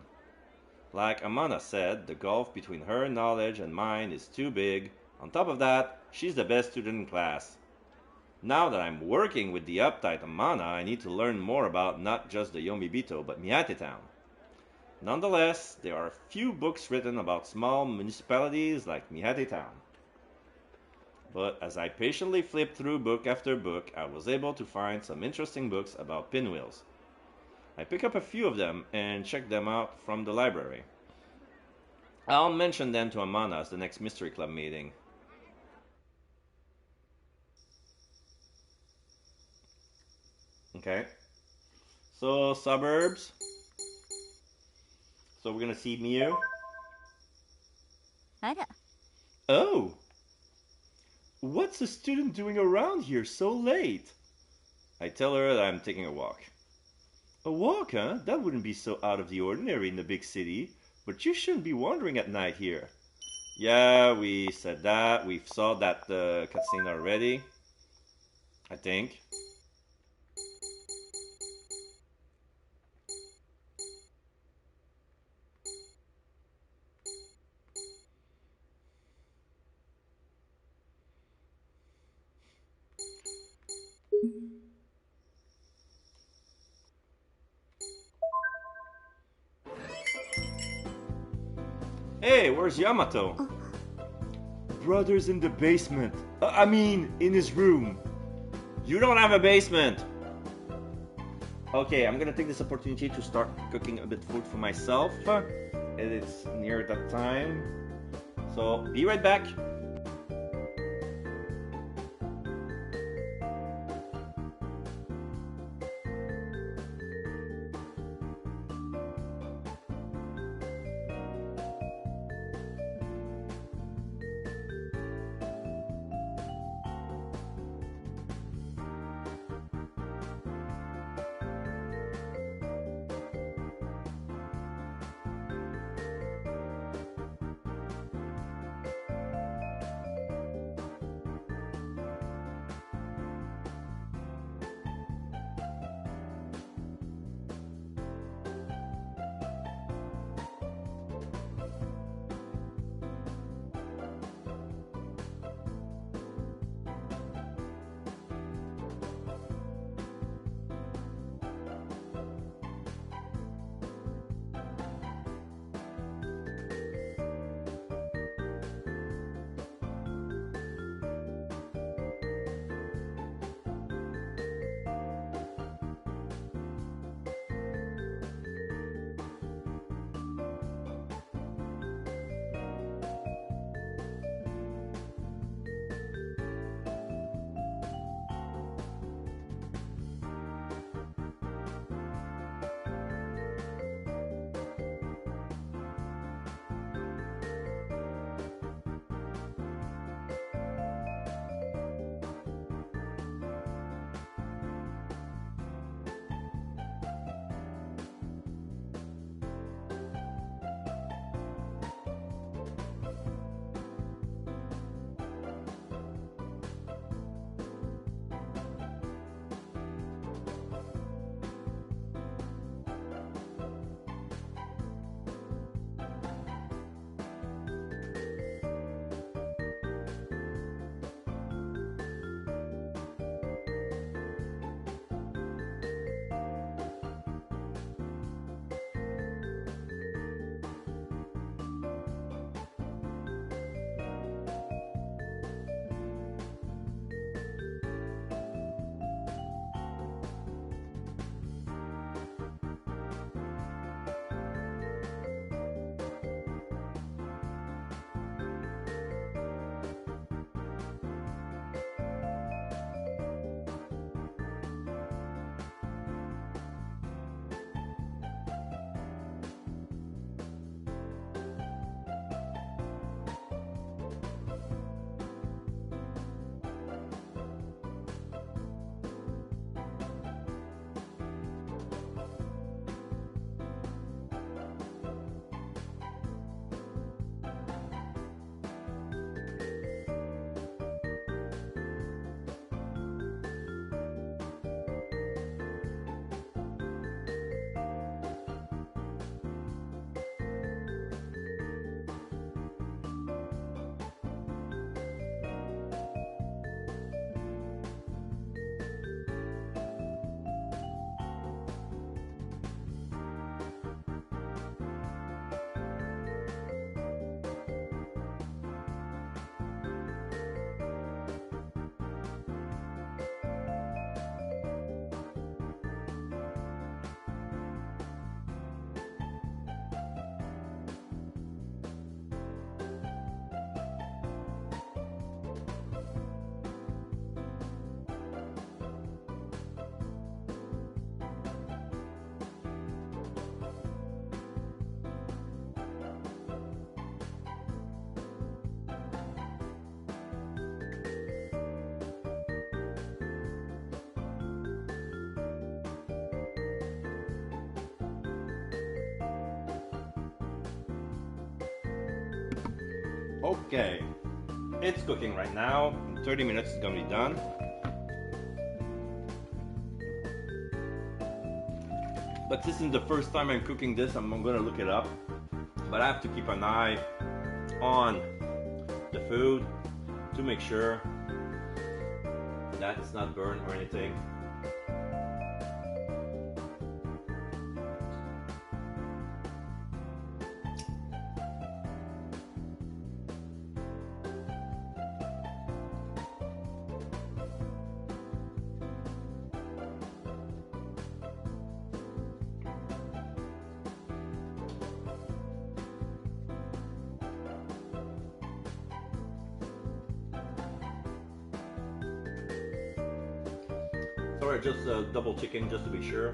Like Amana said, the gulf between her knowledge and mine is too big. On top of that, she's the best student in class. Now that I'm working with the uptight Amana, I need to learn more about not just the Yomibito, but Miyate Town. Nonetheless, there are a few books written about small municipalities like Miyate Town. But as I patiently flipped through book after book, I was able to find some interesting books about pinwheels. I pick up a few of them and check them out from the library. I'll mention them to Amana at the next Mystery Club meeting. Okay. So, suburbs. So we're gonna see Miu. Oh! What's a student doing around here so late? I tell her that I'm taking a walk. A walk, huh? That wouldn't be so out of the ordinary in the big city. But you shouldn't be wandering at night here. Yeah, we said that. We saw that cutscene already. I think. Hey, where's Yamato? Brother's in the basement. I mean, in his room. You don't have a basement. Okay, I'm gonna take this opportunity to start cooking a bit food for myself. It's near that time. So, be right back. Okay, it's cooking right now. In 30 minutes it's gonna be done. But this is the first time I'm cooking this, I'm gonna look it up. But I have to keep an eye on the food to make sure that it's not burned or anything. Alright, just double checking just to be sure.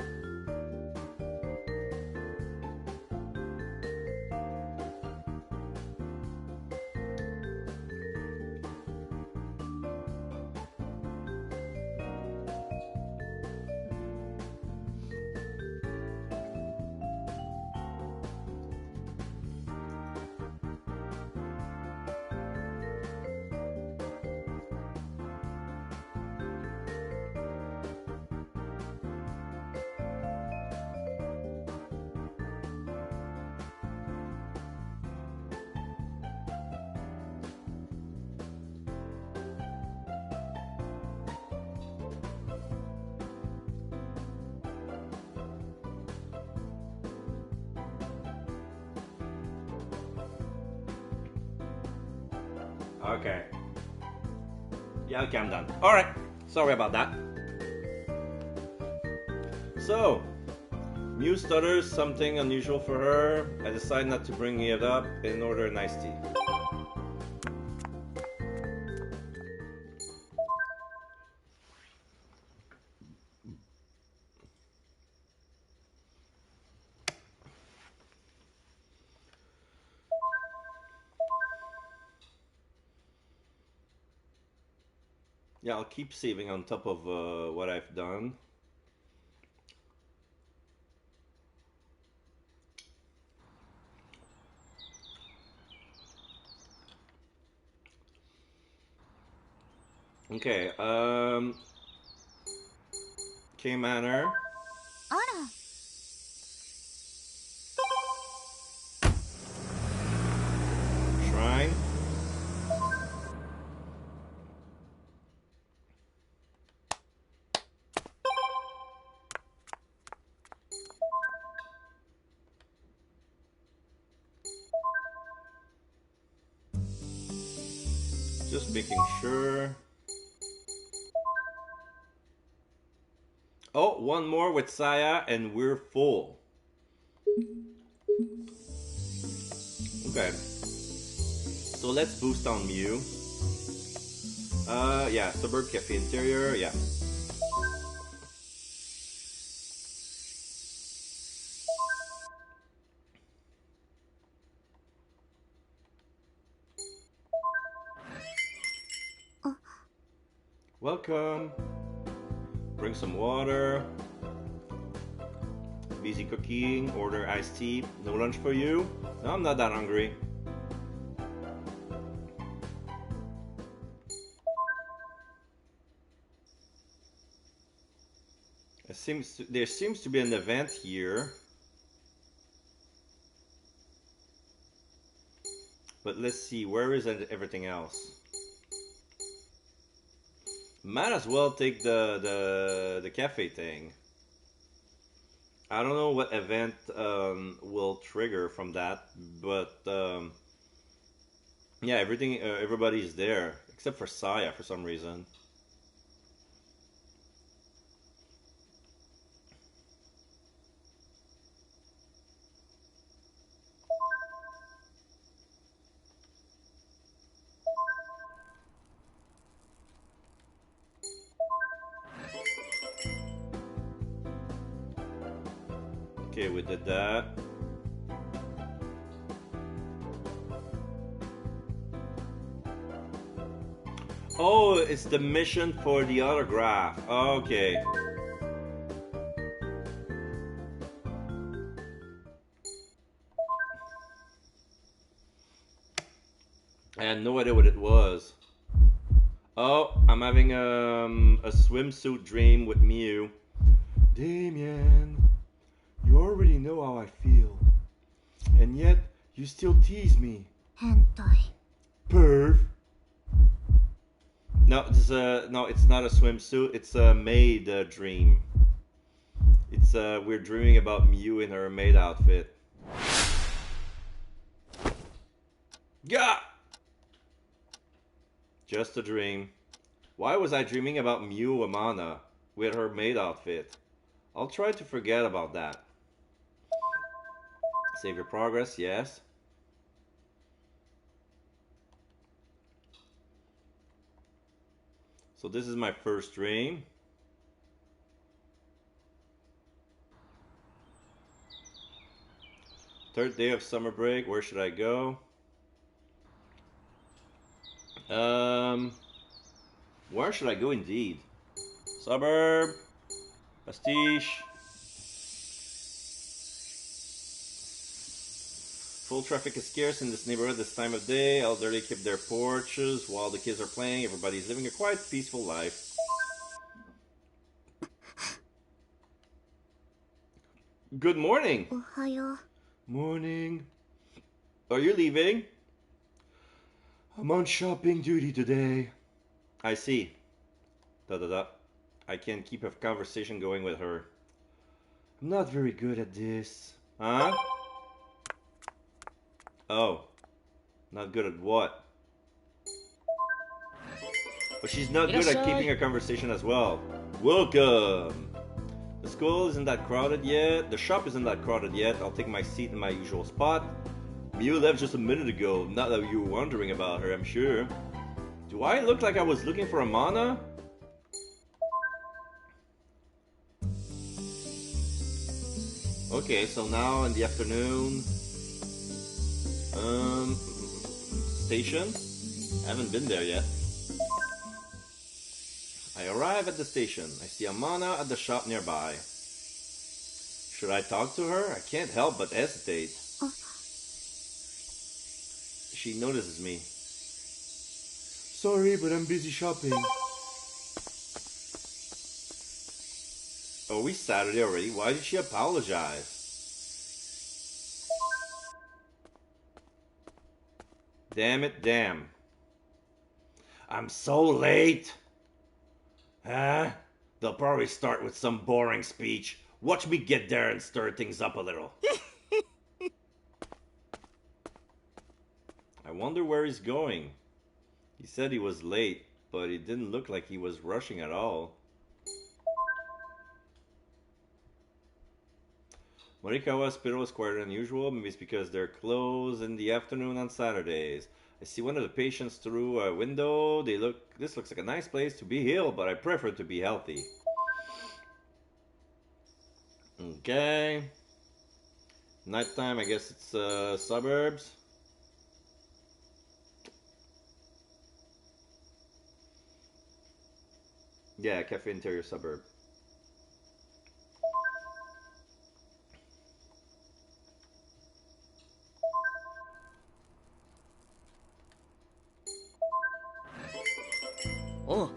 Okay. Yeah, okay, I'm done. Alright. Sorry about that. So, Mew stutters, something unusual for her. I decide not to bring it up and order an iced tea. Yeah, I'll keep saving on top of what I've done. Okay, K Manor. あら Shrine. Just making sure. Oh, one more with Saya and we're full. Okay. So let's boost on Mew. Yeah, Suburb Cafe Interior, yeah. Welcome. Bring some water. Busy cooking. Order iced tea. No lunch for you? No, I'm not that hungry. There seems to be an event here. But let's see, where is everything else? Might as well take the cafe thing. I don't know what event will trigger from that, but yeah, everybody's there except for Saya for some reason. Okay, we did that. Oh, it's the mission for the autograph. Okay. I had no idea what it was. Oh, I'm having a swimsuit dream with Mew. Damien, you already know how I feel. And yet, you still tease me. Hentai. Perv. No, it's not a swimsuit. It's a maid dream. It's we're dreaming about Mew in her maid outfit. Yeah. Just a dream. Why was I dreaming about Mew Amana with her maid outfit? I'll try to forget about that. Save your progress, yes. So this is my first dream. Third day of summer break. Where should I go? Where should I go indeed? Suburb. Pastiche. Full traffic is scarce in this neighborhood this time of day. Elderly keep their porches while the kids are playing. Everybody's living a quiet, peaceful life. Good morning. Ohayo. Morning. Are you leaving? I'm on shopping duty today. I see. Da da da. I can't keep a conversation going with her. I'm not very good at this. Huh? Oh. Not good at what? But she's not good at keeping a conversation as well. Welcome! The school isn't that crowded yet. The shop isn't that crowded yet. I'll take my seat in my usual spot. You left just a minute ago. Not that you were wondering about her, I'm sure. Do I look like I was looking for Amana? Okay, so now in the afternoon. Station? Haven't been there yet. I arrive at the station. I see Amana at the shop nearby. Should I talk to her? I can't help but hesitate. She notices me. Sorry, but I'm busy shopping. Are we Saturday already? Why did she apologize? Damn it, damn. I'm so late. Huh? They'll probably start with some boring speech. Watch me get there and stir things up a little. I wonder where he's going. He said he was late, but it didn't look like he was rushing at all. Morikawa Hospital is quieter than usual. Maybe it's because they're closed in the afternoon on Saturdays. I see one of the patients through a window. This looks like a nice place to be healed, but I prefer to be healthy. Okay. Nighttime, I guess it's suburbs. Yeah, Cafe Interior suburb. Oh.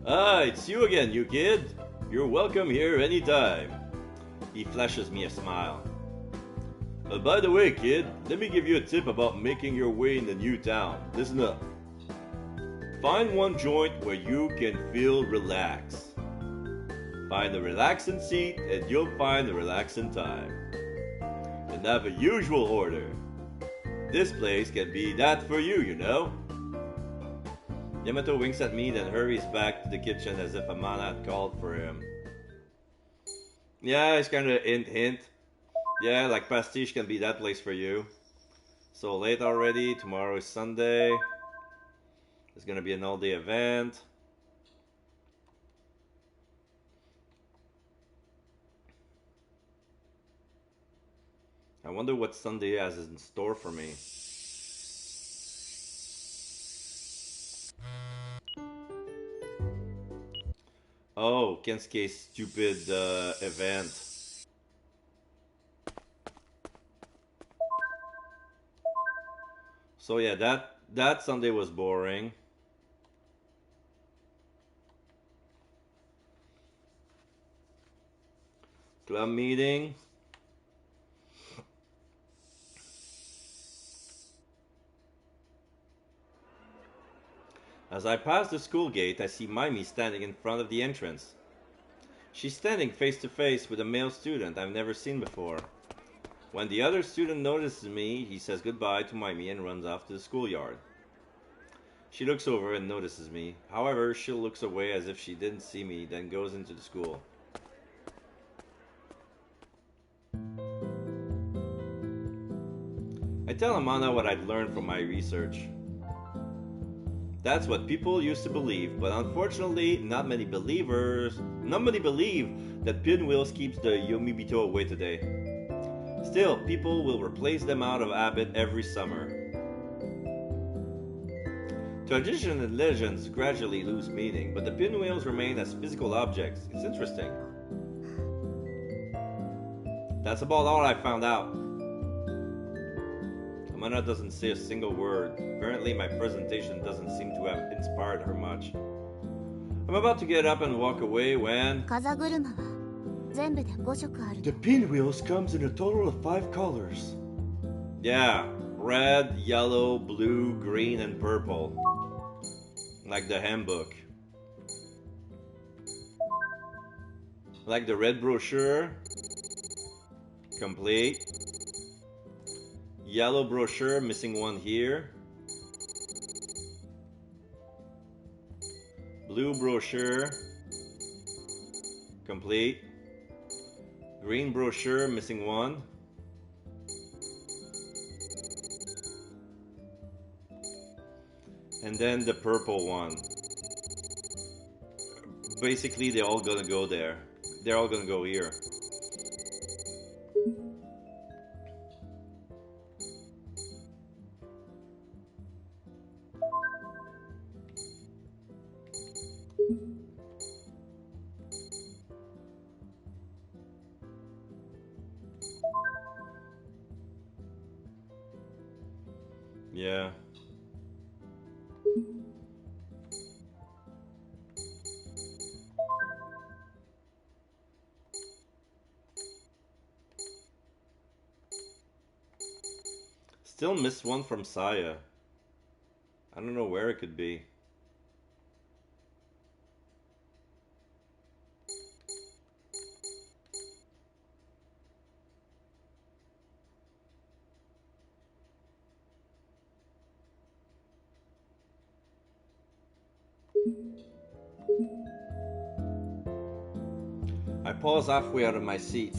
Ah, it's you again, you kid. You're welcome here anytime. He flashes me a smile. By the way, kid, let me give you a tip about making your way in the new town. Listen up. Find one joint where you can feel relaxed. Find a relaxing seat and you'll find a relaxing time. And have a usual order. This place can be that for you, you know? Yamato winks at me, then hurries back to the kitchen as if Amana had called for him. Yeah, it's kind of hint. Yeah, like Pastiche can be that place for you. So late already, tomorrow is Sunday. It's gonna be an all-day event. I wonder what Sunday has in store for me. Oh, Kensuke's stupid event. So yeah, that Sunday was boring. Club meeting. As I pass the school gate, I see Mimi standing in front of the entrance. She's standing face to face with a male student I've never seen before. When the other student notices me, he says goodbye to Mimi and runs off to the schoolyard. She looks over and notices me. However, she looks away as if she didn't see me, then goes into the school. I tell Amana what I'd learned from my research. That's what people used to believe, but unfortunately, not many believe that Pinwheels keeps the Yomibito away today. Still, people will replace them out of habit every summer. Tradition and legends gradually lose meaning, but the pinwheels remain as physical objects. It's interesting. That's about all I found out. Amanda doesn't say a single word. Apparently my presentation doesn't seem to have inspired her much. I'm about to get up and walk away when... The pinwheels comes in a total of 5 colors. Yeah, red, yellow, blue, green, and purple. Like the handbook. Like the red brochure. Complete. Yellow brochure, missing one here. Blue brochure. Complete. Green brochure, missing one. And then the purple one. Basically, they're all gonna go there. They're all gonna go here. Yeah. Still missed one from Saya. I don't know where it could be. I pause halfway out of my seat.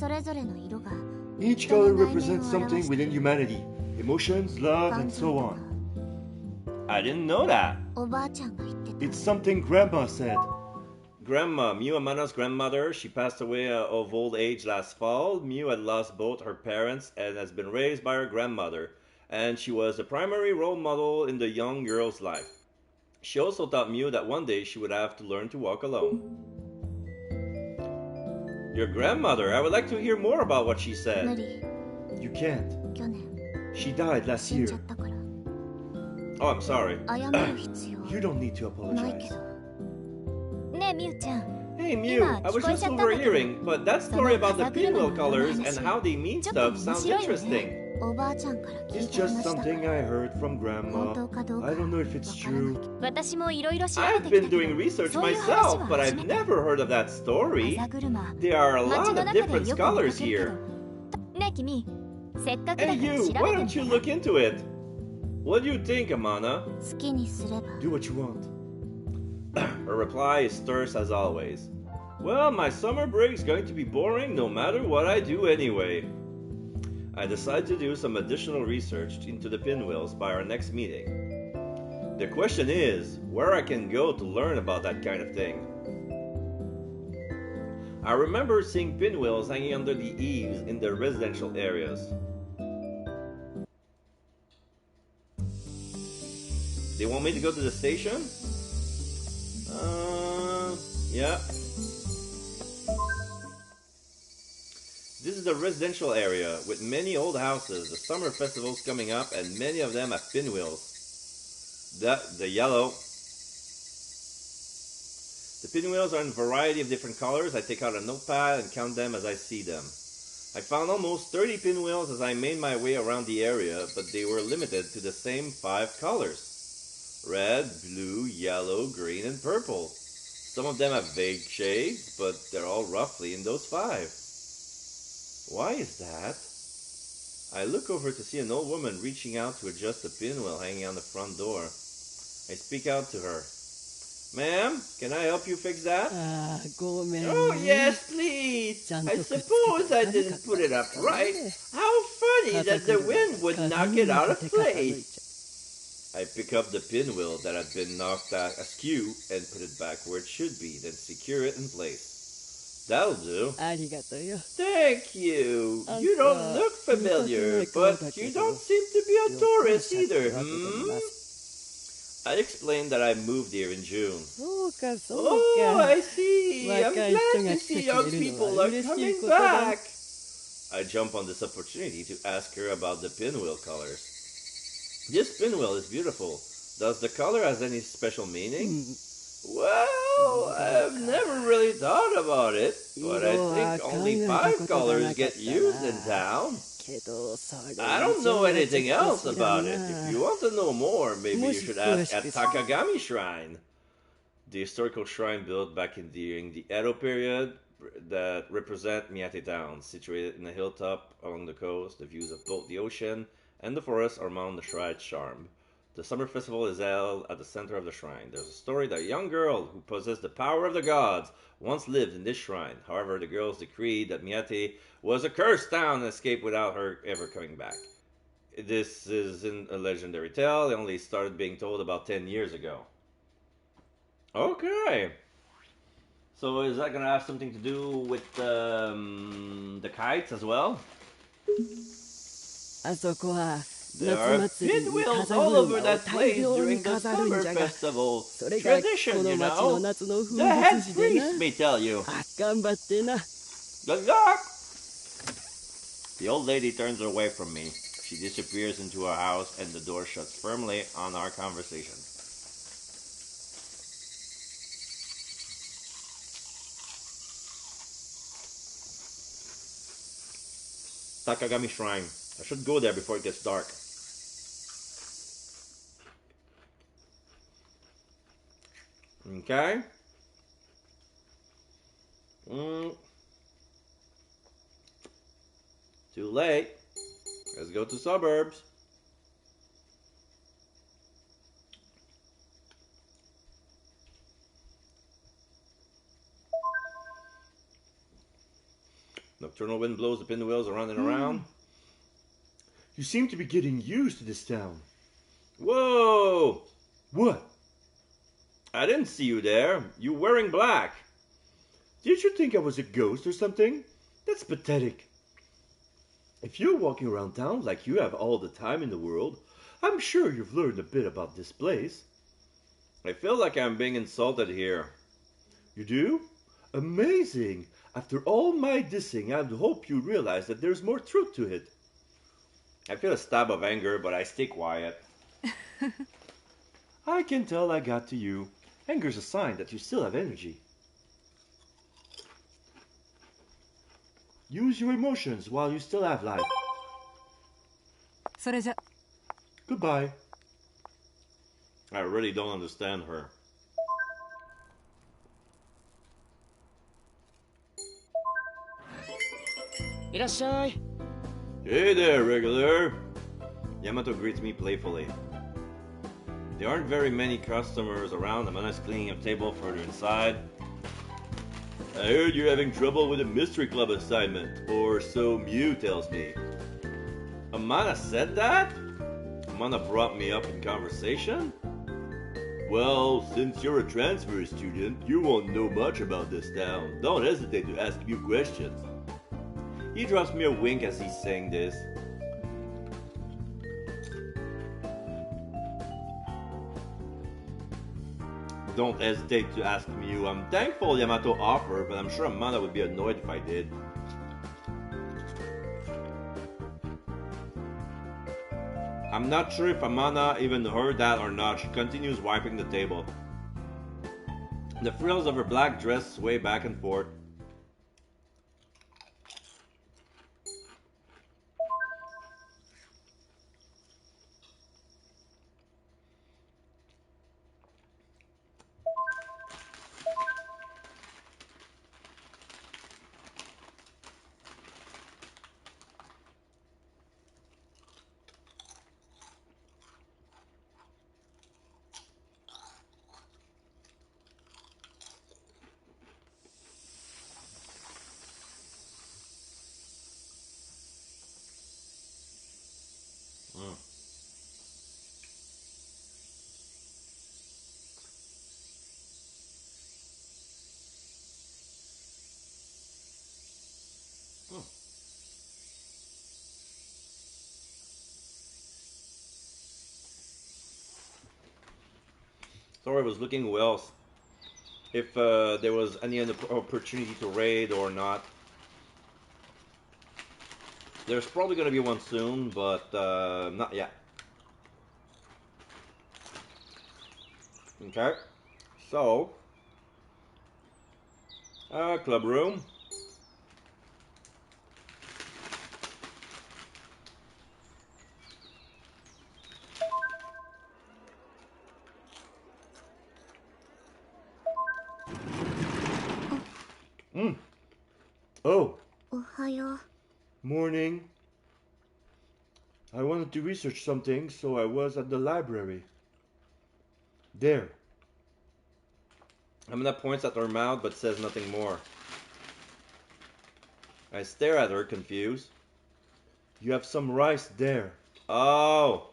Each color represents something within humanity. Emotions, love, and so on. I didn't know that. It's something Grandma said. Grandma, Miu Amana's grandmother, she passed away of old age last fall. Miu had lost both her parents and has been raised by her grandmother. And she was the primary role model in the young girl's life. She also taught Miu that one day she would have to learn to walk alone. Your grandmother, I would like to hear more about what she said. You can't. She died last year. Oh, I'm sorry. You don't need to apologize. Hey Miu, I was just overhearing, but that story about the pinwheel colors and how they mean stuff sounds interesting. It's just something I heard from Grandma. I don't know if it's true. I've been doing research myself, but I've never heard of that story. There are a lot of different scholars here. Hey you, why don't you look into it? What do you think, Amana? Do what you want. Her reply is terse as always. Well, my summer break's going to be boring no matter what I do anyway. I decide to do some additional research into the pinwheels by our next meeting. The question is, where I can go to learn about that kind of thing. I remember seeing pinwheels hanging under the eaves in the residential areas. They want me to go to the station? Yeah. This is the residential area with many old houses. The summer festival's coming up and many of them have pinwheels. The yellow. The pinwheels are in a variety of different colors. I take out a notepad and count them as I see them. I found almost 30 pinwheels as I made my way around the area, but they were limited to the same 5 colors. Red, blue, yellow, green, and purple. Some of them have vague shades, but they're all roughly in those 5. Why is that? I look over to see an old woman reaching out to adjust a pinwheel hanging on the front door. I speak out to her. Ma'am, can I help you fix that? Oh, yes, please. I suppose I didn't put it up right. How funny that the wind would knock it out of place. I pick up the pinwheel that had been knocked askew and put it back where it should be, then secure it in place. That'll do. Thank you. You don't look familiar, but you don't seem to be a tourist either, I explained that I moved here in June. Oh, I see. I'm glad to see young people are coming back. I jump on this opportunity to ask her about the pinwheel colors. This pinwheel is beautiful. Does the color has any special meaning? Well, I've never really thought about it, but I think only 5 colors get used in town. I don't know anything else about it. If you want to know more, maybe you should ask at Takagami Shrine. The historical shrine built back during the Edo period that represent Miyate Town, situated in a hilltop along the coast. The views of both the ocean and the forest are among the shrine's charm. The summer festival is held at the center of the shrine. There's a story that a young girl who possessed the power of the gods once lived in this shrine. However, the girls decreed that Miyate was a cursed town and escaped without her ever coming back. This isn't a legendary tale. It only started being told about 10 years ago. Okay. So is that going to have something to do with the kites as well? There are pinwheels all over that place during the summer festival. Tradition, you know. The head priest may tell you. Good luck! The old lady turns away from me. She disappears into her house and the door shuts firmly on our conversation. Takagami Shrine. I should go there before it gets dark. Okay. Too late. Let's go to suburbs. Nocturnal wind blows the pinwheels around and around. You seem to be getting used to this town. Whoa! What? I didn't see you there. You were wearing black. Did you think I was a ghost or something? That's pathetic. If you're walking around town like you have all the time in the world, I'm sure you've learned a bit about this place. I feel like I'm being insulted here. You do? Amazing! After all my dissing, I'd hope you realize that there's more truth to it. I feel a stab of anger, but I stay quiet. I can tell I got to you. Anger's a sign that you still have energy. Use your emotions while you still have life. Goodbye. I really don't understand her. Hey there, regular. Yamato greets me playfully. There aren't very many customers around. Amana's cleaning a table further inside. I heard you're having trouble with a mystery club assignment, or so Mew tells me. Amana said that? Amana brought me up in conversation? Well, since you're a transfer student, you won't know much about this town. Don't hesitate to ask Mew questions. He drops me a wink as he's saying this. Don't hesitate to ask Mew. I'm thankful Yamato offered, but I'm sure Amana would be annoyed if I did. I'm not sure if Amana even heard that or not. She continues wiping the table. The frills of her black dress sway back and forth. Thor was looking who else, if there was any other opportunity to raid or not. There's probably going to be one soon, but not yet. Okay, so club room. Oh. Morning. I wanted to research something, so I was at the library. There. Amina points at her mouth but says nothing more. I stare at her, confused. You have some rice there. Oh!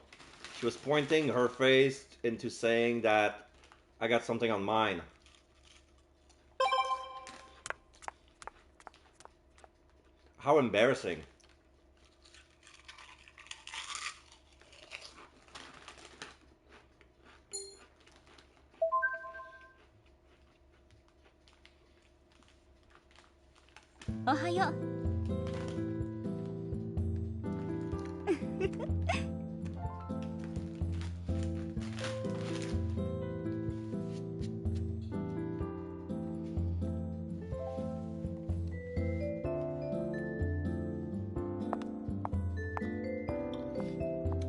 She was pointing her face into saying that I got something on mine. How embarrassing. Ohayo.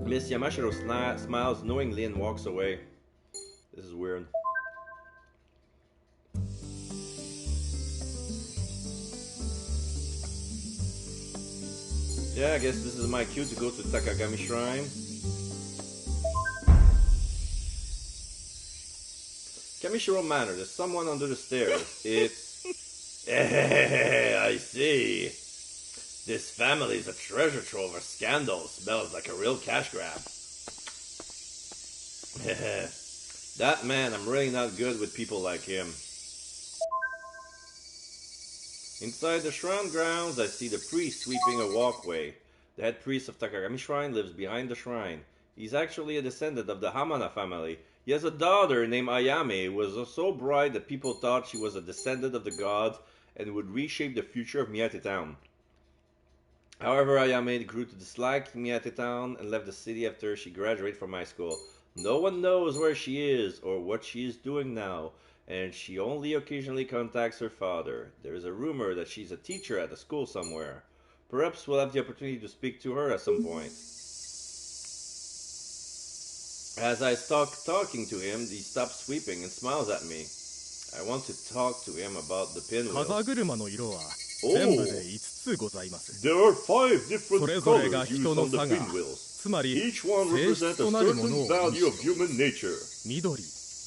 Miss Yamashiro smiles knowingly and walks away. This is weird. Yeah, I guess this is my cue to go to Takagami Shrine. Kamishiro Manor, there's someone under the stairs. It's... I see. This family is a treasure trove of scandal. Smells like a real cash grab. That man, I'm really not good with people like him. Inside the shrine grounds, I see the priest sweeping a walkway. The head priest of Takagami Shrine lives behind the shrine. He's actually a descendant of the Hamana family. He has a daughter named Ayame, who was so bright that people thought she was a descendant of the gods and would reshape the future of Miyate Town. However, Ayame grew to dislike Miyate Town and left the city after she graduated from high school. No one knows where she is or what she is doing now, and she only occasionally contacts her father. There is a rumor that she's a teacher at a school somewhere. Perhaps we'll have the opportunity to speak to her at some point. As I start talking to him, he stops sweeping and smiles at me. I want to talk to him about the pinwheels. Oh, there are 5 different colors used on the pinwheels. Each one represents a certain value of human nature.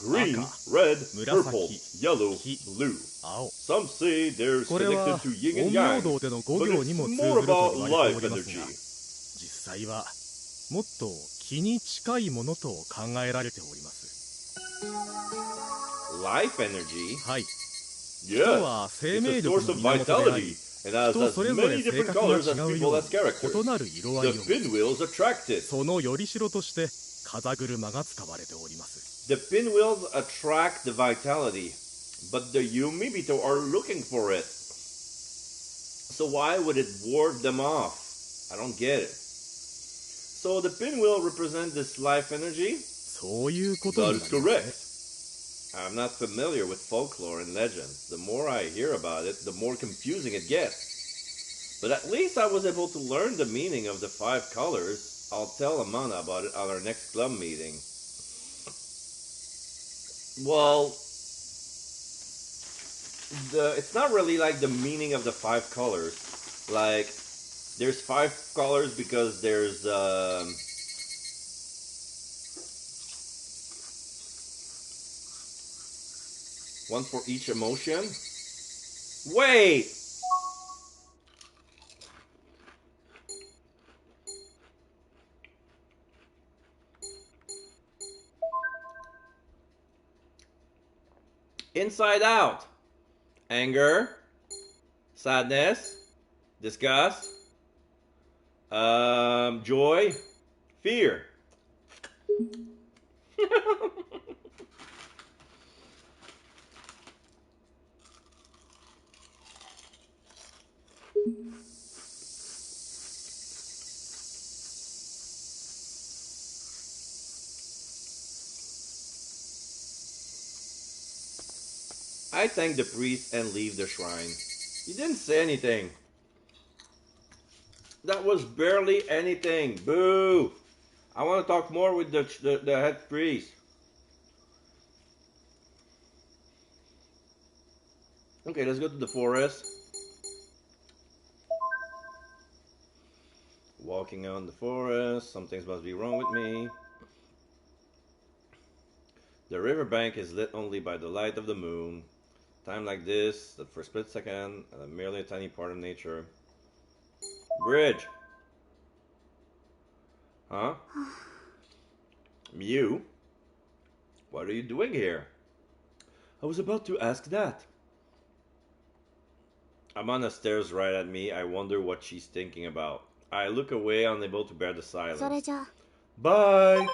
Green, red, purple, yellow, blue. Some say they're connected to yin and yang, but it's more about life energy. Life energy? Yes, it's a source of vitality, and has as many different colors as people as characters. The pinwheels attract it. The pinwheels attract the vitality, but the Yumibito are looking for it. So why would it ward them off? I don't get it. So the pinwheel represents this life energy? That is correct. I'm not familiar with folklore and legend. The more I hear about it, the more confusing it gets. But at least I was able to learn the meaning of the 5 colors. I'll tell Amana about it on our next club meeting. Well, it's not really like the meaning of the 5 colors. Like, there's 5 colors because there's one for each emotion. Wait! Inside out. Anger. Sadness. Disgust. Joy. Fear. I thank the priest and leave the shrine. He didn't say anything. That was barely anything. Boo! I want to talk more with the head priest. Okay, let's go to the forest. Walking on the forest. Some things must be wrong with me. The riverbank is lit only by the light of the moon. Time like this, that for a split second, merely a tiny part of nature. Bridge. Huh? Mew? What are you doing here? I was about to ask that. Amanda stares right at me. I wonder what she's thinking about. I look away, unable to bear the silence. Bye!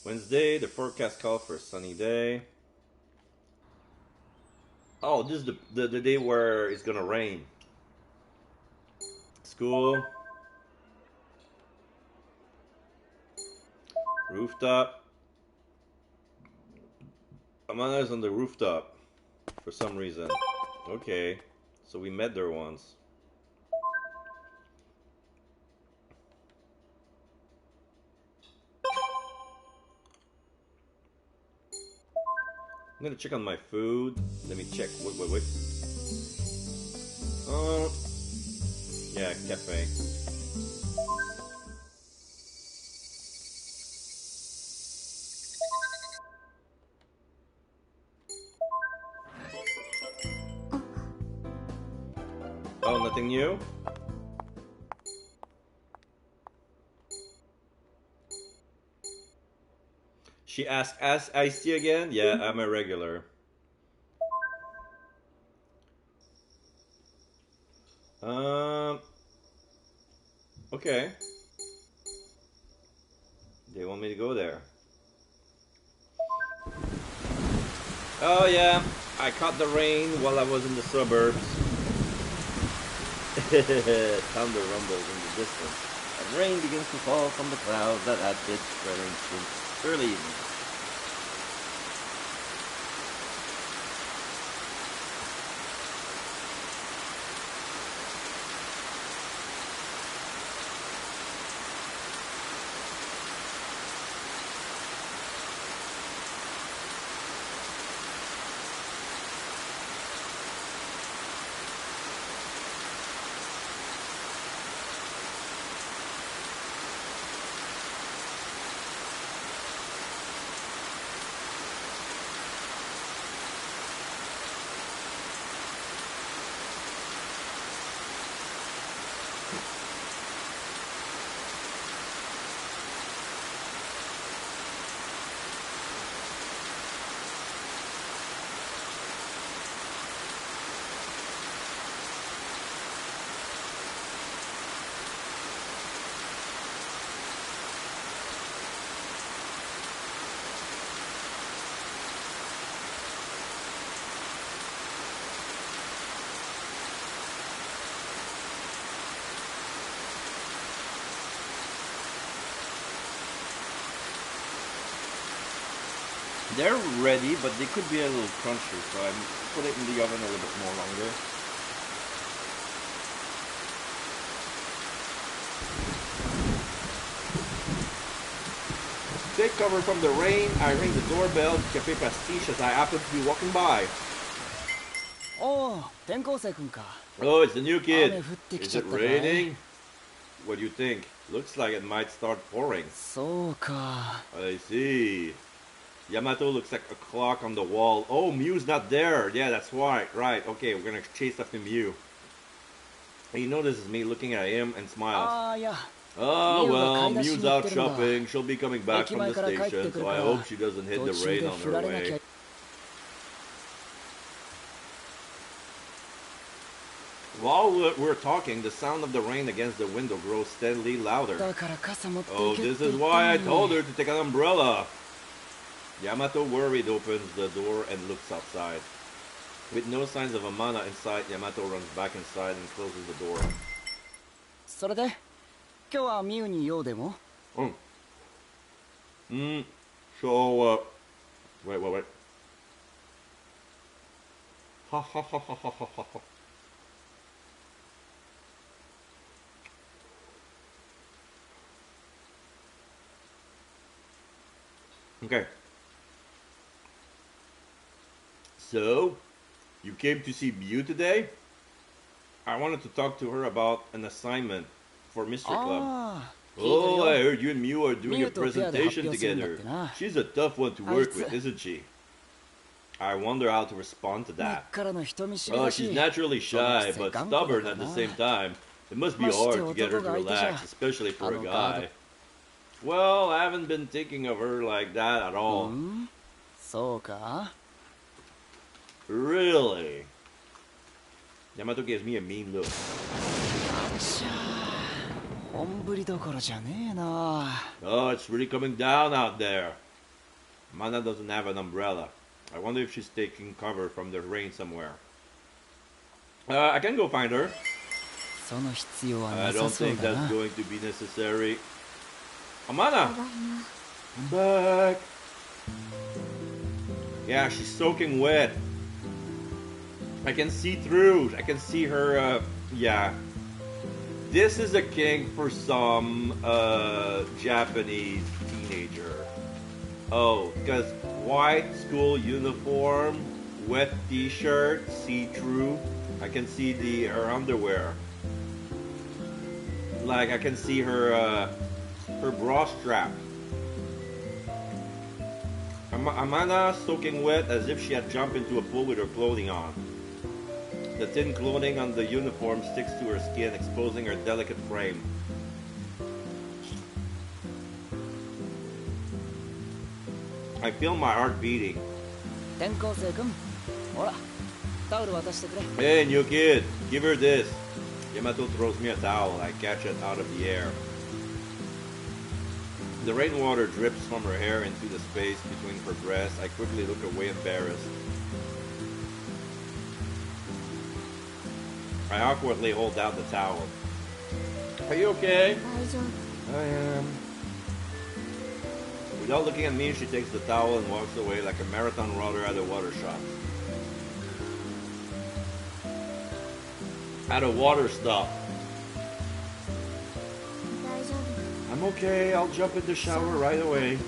Wednesday, the forecast called for a sunny day. Oh, this is the day where it's gonna rain. School. Rooftop. Amanda's on the rooftop for some reason. Okay, so we met there once. I'm gonna check on my food. Let me check. Wait. Yeah, cafe. Oh, nothing new? She asked, "As Ice Tea again?" Yeah, I'm a regular. Okay. They want me to go there. Oh yeah, I caught the rain while I was in the suburbs. Thunder rumbles in the distance. And rain begins to fall from the clouds that had been spreading since early evening. They're ready, but they could be a little crunchy, so I put it in the oven a little bit more longer. Take cover from the rain. I ring the doorbell. Cafe Pastiche as I happen to be walking by. Oh, 転校生くんか。 Oh, it's the new kid. 雨降ってき Is ちゃっ it たかい。 raining? What do you think? Looks like it might start pouring. そうか。 I see. Yamato looks like a clock on the wall. Oh, Mew's not there. Yeah, that's right. Right. Okay, we're gonna chase after Mew. He notices me looking at him and smiles. ああ、いや。 Oh, well, Mew's Mew's out shopping. She'll be coming back from the station, so I hope she doesn't hit the rain on her way. While we're talking, the sound of the rain against the window grows steadily louder. Oh, this is why I told her to take an umbrella. Yamato, worried, opens the door and looks outside. With no signs of Amana in sight, Yamato runs back inside and closes the door. それで今日はミウに用でも So, wait. Ha ha ha ha ha ha ha. Okay. So, you came to see Mew today? I wanted to talk to her about an assignment for Mr. Club. Oh, I heard you and Mew are doing a presentation together. She's a tough one to work with, isn't she? I wonder how to respond to that. Oh, she's naturally shy, but stubborn at the same time. It must be hard to get her to relax, especially for a guy. Well, I haven't been thinking of her like that at all. Really? Yamato gives me a mean look. Oh, it's really coming down out there. Mana doesn't have an umbrella. I wonder if she's taking cover from the rain somewhere. I can go find her. I don't think that's going to be necessary. Amana! I'm back! Yeah, she's soaking wet. I can see through. I can see her, yeah. This is a kink for some, Japanese teenager. Oh, because white school uniform, wet t-shirt, see-through. I can see her underwear. Like, I can see her, her bra strap. Amana soaking wet as if she had jumped into a pool with her clothing on. The thin clothing on the uniform sticks to her skin, exposing her delicate frame. I feel my heart beating. Hey, new kid, give her this. Yamato throws me a towel. I catch it out of the air. The rainwater drips from her hair into the space between her breasts. I quickly look away, embarrassed. I awkwardly hold out the towel. Are you okay? I am. Without looking at me, she takes the towel and walks away like a marathon runner at a water shop. At a water stop. I'm okay, I'll jump in the shower right away.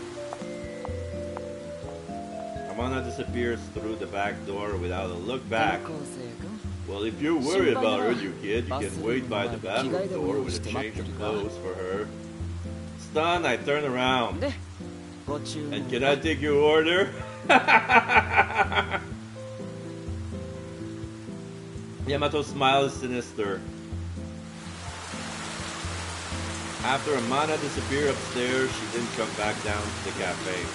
Amana disappears through the back door without a look back. Well, if you're worried about her, you kid, you can wait by the bathroom door with a change of clothes for her. Stunned, I turn around. And can I take your order? Yamato smiles sinister. After Amana disappeared upstairs, she didn't come back down to the cafe.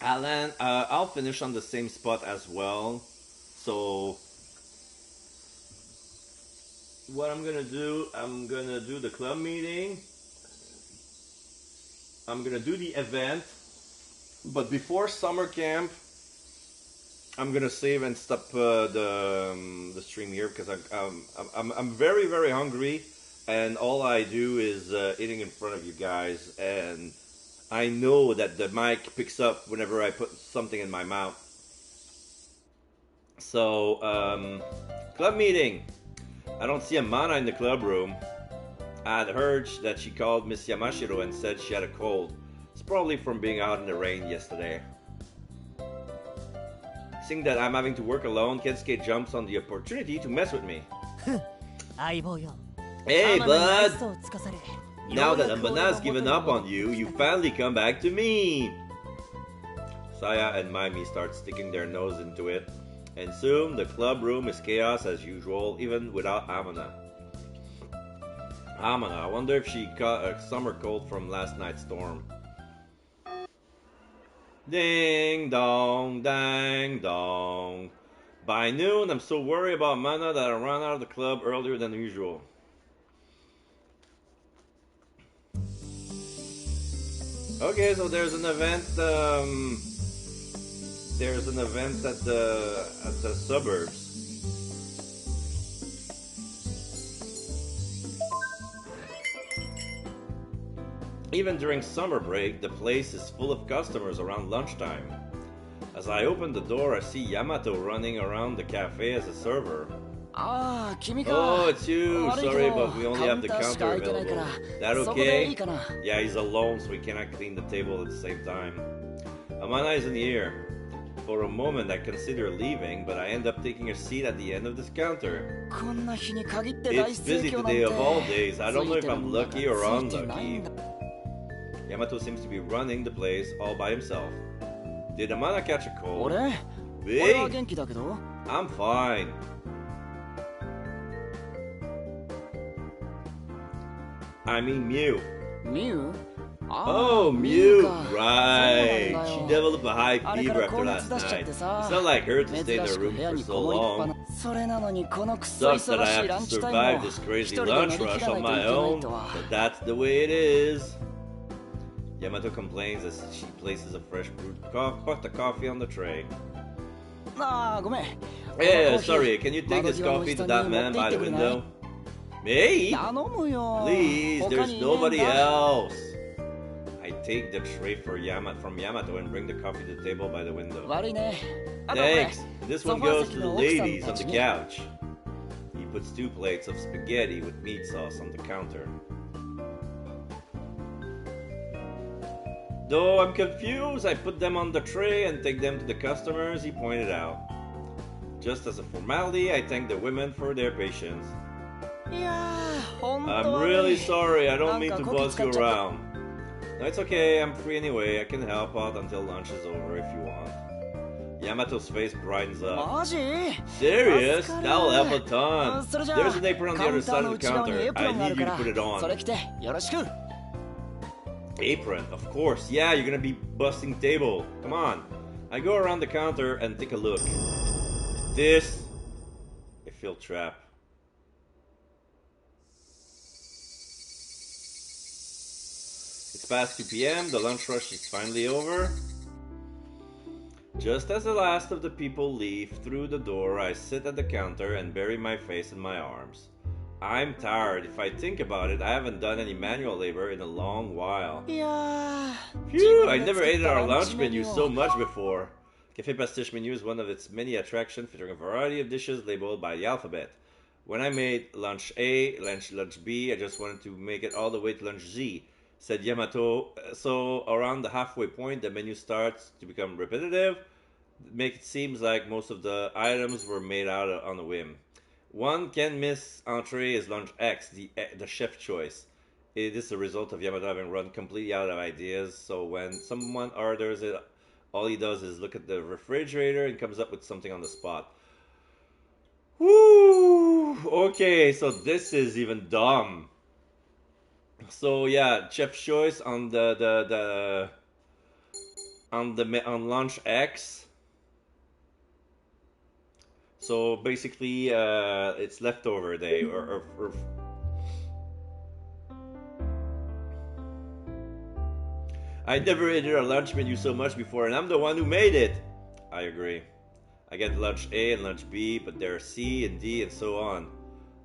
Alan, I'll finish on the same spot as well. So, what I'm gonna do the club meeting. I'm gonna do the event. But before summer camp, I'm gonna save and stop the stream here because I'm very, very hungry. And all I do is eating in front of you guys. And I know that the mic picks up whenever I put something in my mouth. So, club meeting. I don't see Amana in the club room. I had heard that she called Miss Yamashiro and said she had a cold. It's probably from being out in the rain yesterday. Seeing that I'm having to work alone, Kensuke jumps on the opportunity to mess with me. Hey, bud! Now that Ambana's given up on you, you finally come back to me! Saya and Maimi start sticking their nose into it, and soon the club room is chaos as usual, even without Amana. Amana, I wonder if she caught a summer cold from last night's storm. Ding dong, dang dong. By noon, I'm so worried about Mana that I ran out of the club earlier than usual. Okay, so there's an event. There's an event at the suburbs. Even during summer break, the place is full of customers around lunchtime. As I open the door, I see Yamato running around the cafe as a server. Oh, it's you. Sorry, but we only have the counter available. That okay? Yeah, he's alone, so we cannot clean the table at the same time. Amana isn't here. For a moment, I consider leaving, but I end up taking a seat at the end of this counter. It's busy today of all days. I don't know if I'm lucky or unlucky. Yamato seems to be running the place all by himself. Did Amana catch a cold? Hey, I'm fine. I mean Mew. Mew? Oh, Mew, right. She developed a high fever after last night. It's not like her to stay in her room for so long. Sucks that I have to survive this crazy lunch rush on my own, but that's the way it is. Yamato complains as she places a fresh brewed pot of coffee on the tray. Yeah, sorry, can you take this coffee to that man by the window? Me? Please, there's nobody else. I take the tray from Yamato and bring the coffee to the table by the window. Thanks. This one goes to the ladies on the couch. He puts 2 plates of spaghetti with meat sauce on the counter. Though I'm confused, I put them on the tray and take them to the customers, he pointed out. Just as a formality, I thank the women for their patience. I'm really sorry, I don't mean to boss you around. No, it's okay, I'm free anyway, I can help out until lunch is over if you want. Yamato's face brightens up. Serious? That'll help a ton. There's an apron on the other side of the counter. I need you to put it on. Apron, of course. Yeah, you're gonna be busting table. Come on. I go around the counter and take a look. This... I feel trapped. It's past 2 p.m. The lunch rush is finally over. Just as the last of the people leave through the door, I sit at the counter and bury my face in my arms. I'm tired. If I think about it, I haven't done any manual labor in a long while. Phew, I never ate at our lunch menu so much before. Café Pastiche menu is one of its many attractions featuring a variety of dishes labeled by the alphabet. When I made lunch A, lunch B, I just wanted to make it all the way to lunch Z, said Yamato. So around the halfway point, the menu starts to become repetitive. Make it seems like most of the items were made out on a whim. One can't miss entree is lunch X, the chef choice. It is the result of Yamato having run completely out of ideas, so when someone orders it, all he does is look at the refrigerator and comes up with something on the spot. Woo! Okay, so this is even dumb. So yeah, chef choice on on lunch X. So basically, it's leftover day, or I never ate our lunch menu so much before, and I'm the one who made it. I agree. I get lunch A and lunch B, but there are C and D and so on.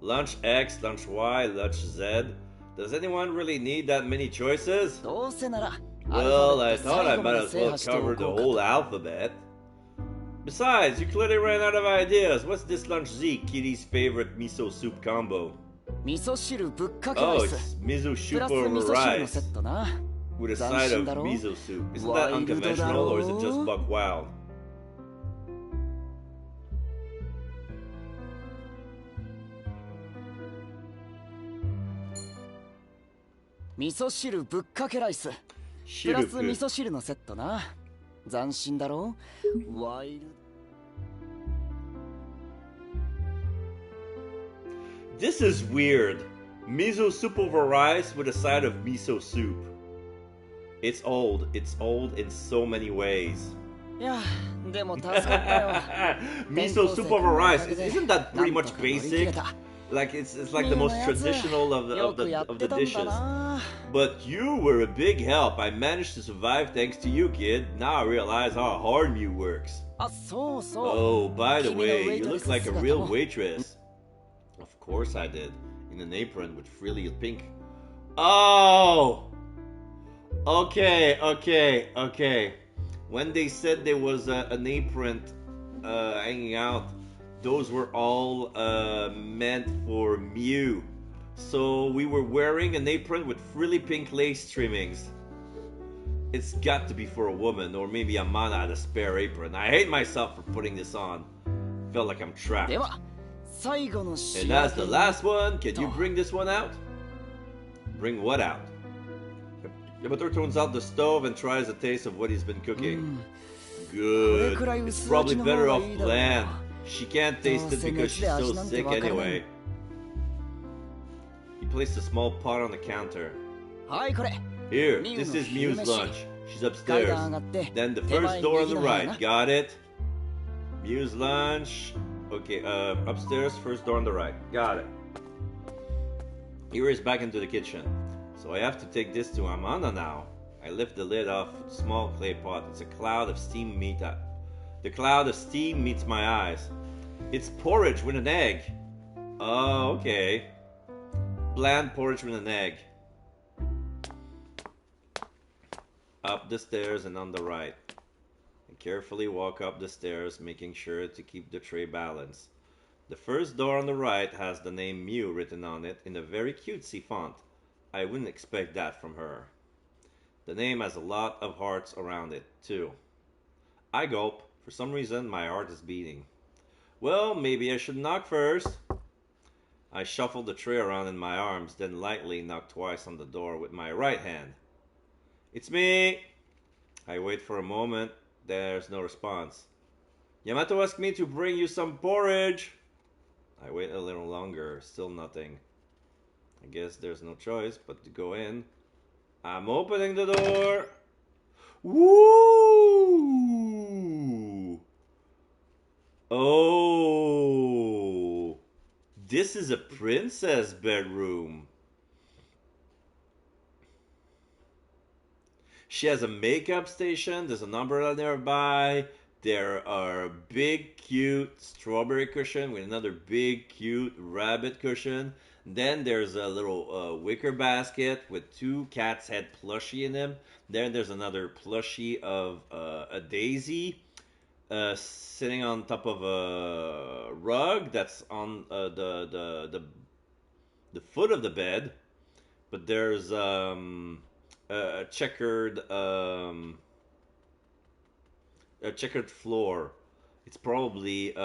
Lunch X, lunch Y, lunch Z. Does anyone really need that many choices? Well, I thought I might as well cover the whole alphabet. Besides, you clearly ran out of ideas. What's this lunch Z, Kitty's favorite miso soup combo? Oh, it's miso soup over rice with a side of miso soup. Isn't that unconventional, or is it just buck wild? 味噌汁ぶっかけライス。プラス味噌汁のセットな。斬新だろ？ワイルド。 This is weird. Miso soup over rice with a side of miso soup. It's old. It's old in so many ways. Miso soup over rice. Isn't that pretty much basic? Like it's like the most traditional of the dishes. But you were a big help. I managed to survive thanks to you, kid. Now I realize how hard Mew works. Oh, by the way, you look like a real waitress. Of course I did. In an apron with frilly pink. Oh! Okay. When they said there was an apron hanging out, those were all meant for Mew. So we were wearing an apron with frilly pink lace trimmings. It's got to be for a woman, or maybe Amana had a spare apron. I hate myself for putting this on. Felt like I'm trapped. And that's the last one. Can you bring this one out? Bring what out? Yamato turns out the stove and tries a taste of what he's been cooking. Good. It's probably better off bland. She can't taste it because she's so sick anyway. He placed a small pot on the counter. Here, this is Mew's lunch. She's upstairs. Then the first door on the right. Got it? Mew's lunch. Okay, upstairs, first door on the right. Got it. He hurries back into the kitchen. So I have to take this to Amanda now. I lift the lid off the small clay pot. It's a cloud of steam meets my eyes. It's porridge with an egg. Oh, okay. Bland porridge with an egg. Up the stairs and on the right. I carefully walk up the stairs, making sure to keep the tray balanced. The first door on the right has the name Mew written on it in a very cutesy font. I wouldn't expect that from her. The name has a lot of hearts around it, too. I gulp. For some reason, my heart is beating. Well, maybe I should knock first. I shuffle the tray around in my arms, then lightly knock twice on the door with my right hand. It's me! I wait for a moment. There's no response. Yamato asked me to bring you some porridge. I wait a little longer. Still nothing. I guess there's no choice but to go in. I'm opening the door. Woo! Oh, this is a princess bedroom. She has a makeup station. There's an umbrella nearby. There are a big, cute strawberry cushion with another big, cute rabbit cushion. Then there's a little wicker basket with two cat's head plushie in them. Then there's another plushie of a daisy sitting on top of a rug that's on the foot of the bed. But there's a checkered floor. It's probably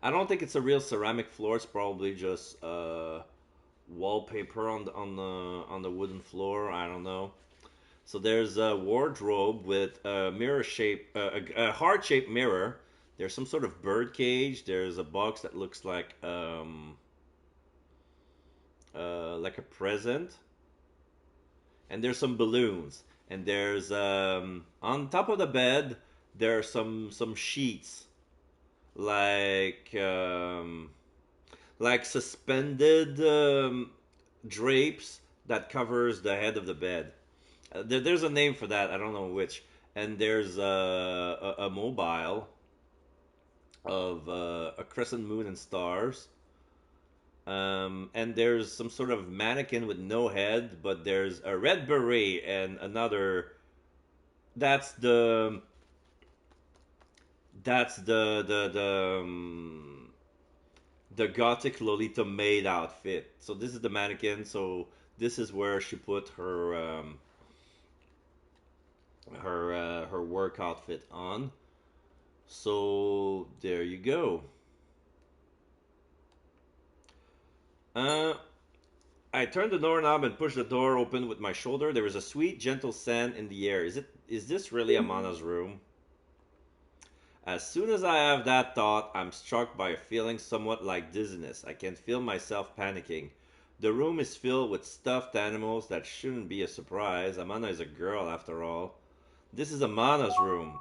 I don't think it's a real ceramic floor. It's probably just wallpaper on the wooden floor. I don't know. So there's a wardrobe with a mirror shape, a heart shaped mirror. There's some sort of bird cage. There's a box that looks like a present. And there's some balloons. And there's on top of the bed there are some sheets. Like suspended drapes that covers the head of the bed. There's a name for that. I don't know which. And there's a mobile of a crescent moon and stars. And there's some sort of mannequin with no head, but there's a red beret and another. That's the gothic Lolita maid outfit. So this is the mannequin. So this is where she put her work outfit on. So there you go. I turned the doorknob and pushed the door open with my shoulder. There was a sweet, gentle scent in the air. Is this really Amana's room? As soon as I have that thought, I'm struck by a feeling somewhat like dizziness. I can feel myself panicking. The room is filled with stuffed animals. That shouldn't be a surprise. Amana is a girl, after all. This is Amana's room.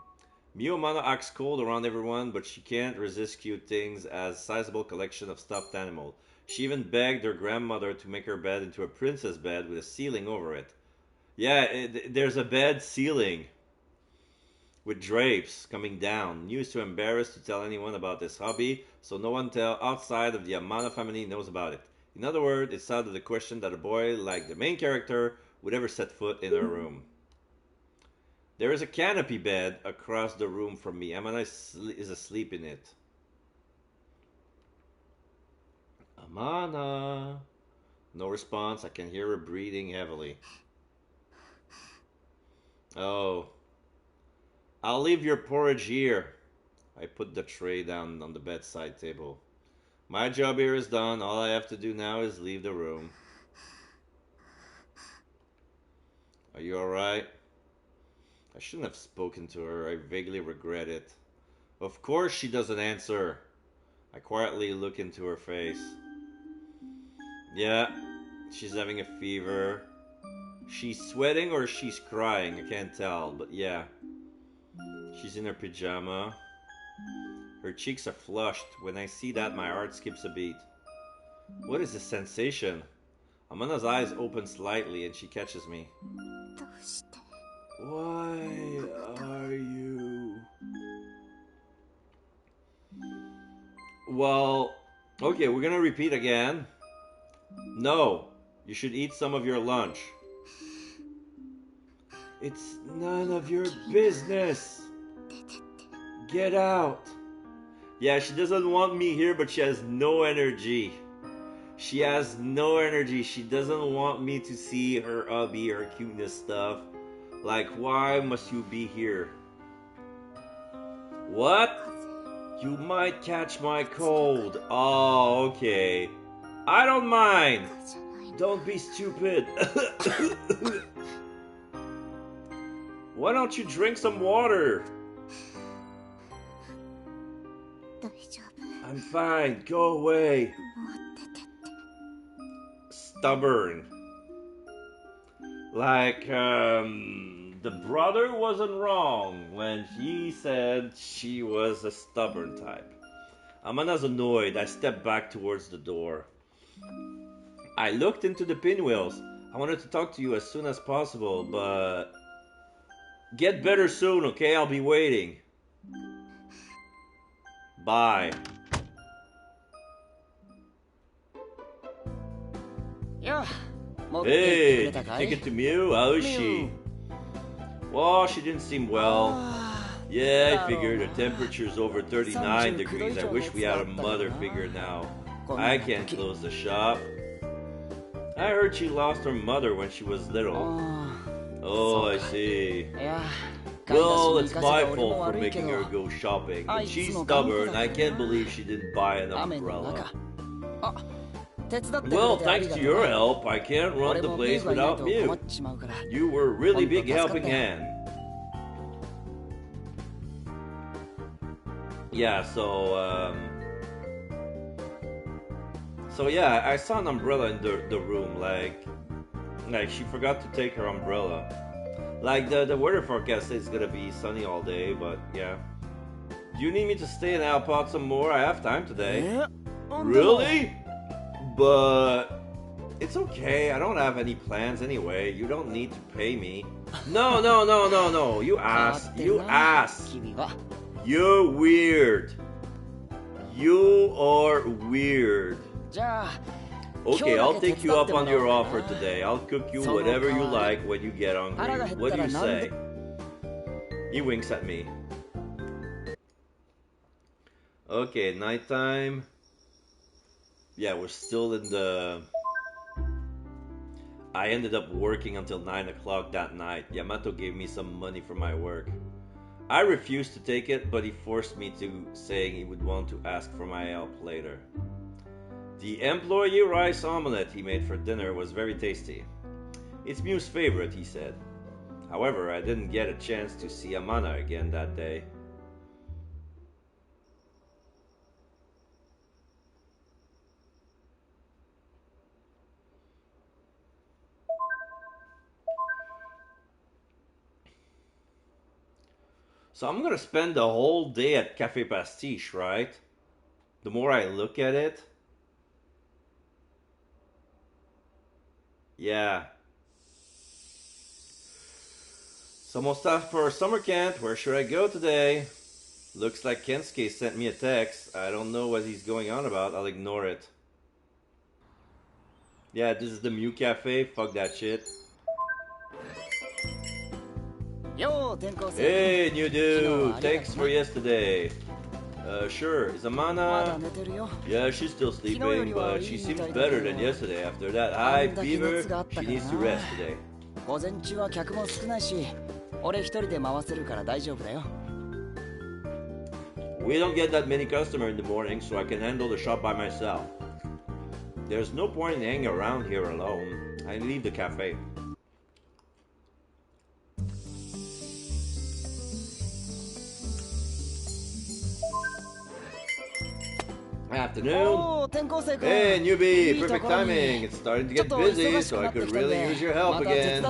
Miu Amana acts cold around everyone, but she can't resist cute things as a sizable collection of stuffed animals. She even begged her grandmother to make her bed into a princess bed with a ceiling over it. Yeah, there's a bed ceiling with drapes coming down. Miu is too embarrassed to tell anyone about this hobby, so no one outside of the Amana family knows about it. In other words, it's out of the question that a boy like the main character would ever set foot in her room. There is a canopy bed across the room from me. Amana is asleep in it. Amana. No response. I can hear her breathing heavily. Oh. I'll leave your porridge here. I put the tray down on the bedside table. My job here is done. All I have to do now is leave the room. Are you alright? I shouldn't have spoken to her. I vaguely regret it. Of course she doesn't answer. I quietly look into her face. Yeah, she's having a fever. She's sweating or she's crying. I can't tell, but yeah. She's in her pajama. Her cheeks are flushed. When I see that, my heart skips a beat. What is this sensation? Amana's eyes open slightly and she catches me. Why are you... Well, okay, we're gonna repeat again. No, you should eat some of your lunch. It's none of your business. Get out. Yeah, she doesn't want me here, but she has no energy. She has no energy. She doesn't want me to see her hubby, her cuteness stuff. Like, why must you be here? What? You might catch my cold. Oh, okay. I don't mind. Don't be stupid. Why don't you drink some water? I'm fine. Go away. Stubborn. Like, the brother wasn't wrong when he said she was a stubborn type. Amana's annoyed. I stepped back towards the door. I looked into the pinwheels. I wanted to talk to you as soon as possible, but... Get better soon, okay? I'll be waiting. Bye. Hey, did you take it to Miu? How is she? Well, she didn't seem well. Yeah, I figured her temperature's over 39 degrees. I wish we had a mother figure now. I can't close the shop. I heard she lost her mother when she was little. Oh, I see. Well, it's my fault for making her go shopping. But she's stubborn. I can't believe she didn't buy an umbrella. Well, thanks to your help, I can't run the place without Miu. You were a really big helping hand. Yeah, so yeah, I saw an umbrella in the room, like she forgot to take her umbrella. Like, the weather forecast says it's gonna be sunny all day, but yeah. Do you need me to stay and help out some more? I have time today. Really? But it's okay. I don't have any plans anyway. You don't need to pay me. No. You ass. You're weird. You are weird. Okay, I'll take you up on your offer today. I'll cook you whatever you like when you get hungry. What do you say? He winks at me. Okay, nighttime. Yeah, we're still in the... I ended up working until 9 o'clock that night. Yamato gave me some money for my work. I refused to take it, but he forced me to, saying he would want to ask for my help later. The employee rice omelette he made for dinner was very tasty. It's Mew's favorite, he said. However, I didn't get a chance to see Amana again that day. So I'm gonna spend the whole day at Café Pastiche, right? The more I look at it. Yeah. So I'm all stuff for summer camp. Where should I go today? Looks like Kensuke sent me a text. I don't know what he's going on about. I'll ignore it. Yeah, this is the Mew Cafe. Fuck that shit. Hey, new dude. Thanks for yesterday. Sure. Is Amana? Yeah, she's still sleeping, but she seems better than yesterday. After that high fever, she needs to rest today. We don't get that many customers in the morning, so I can handle the shop by myself. There's no point in hanging around here alone. I leave the cafe. Afternoon. Hey, newbie. Perfect timing. It's starting to get busy, so I could really use your help again.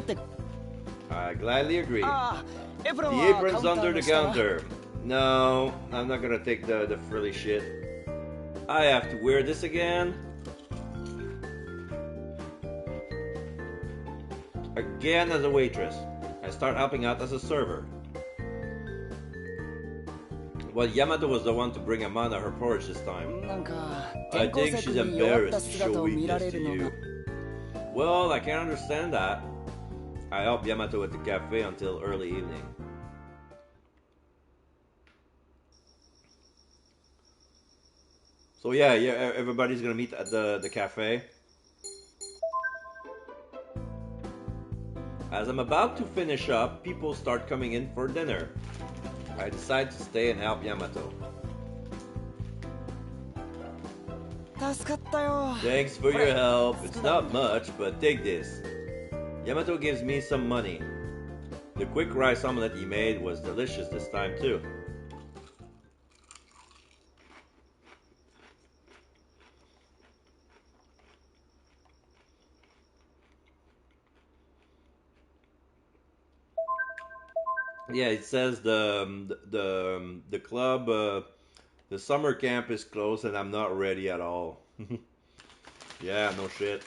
I gladly agree. The apron's under the counter. No, I'm not gonna take the frilly shit. I have to wear this again. Again as a waitress. I start helping out as a server. Well, Yamato was the one to bring Amana her porridge this time. I think she's embarrassed to show weakness to you. Well, I can understand that. I helped Yamato at the cafe until early evening. So yeah, everybody's gonna meet at the cafe. As I'm about to finish up, people start coming in for dinner. I decide to stay and help Yamato. Thanks for your help. It's not much, but take this. Yamato gives me some money. The quick rice omelette he made was delicious this time too. Yeah, it says the club, the summer camp is closed and I'm not ready at all. Yeah, no shit.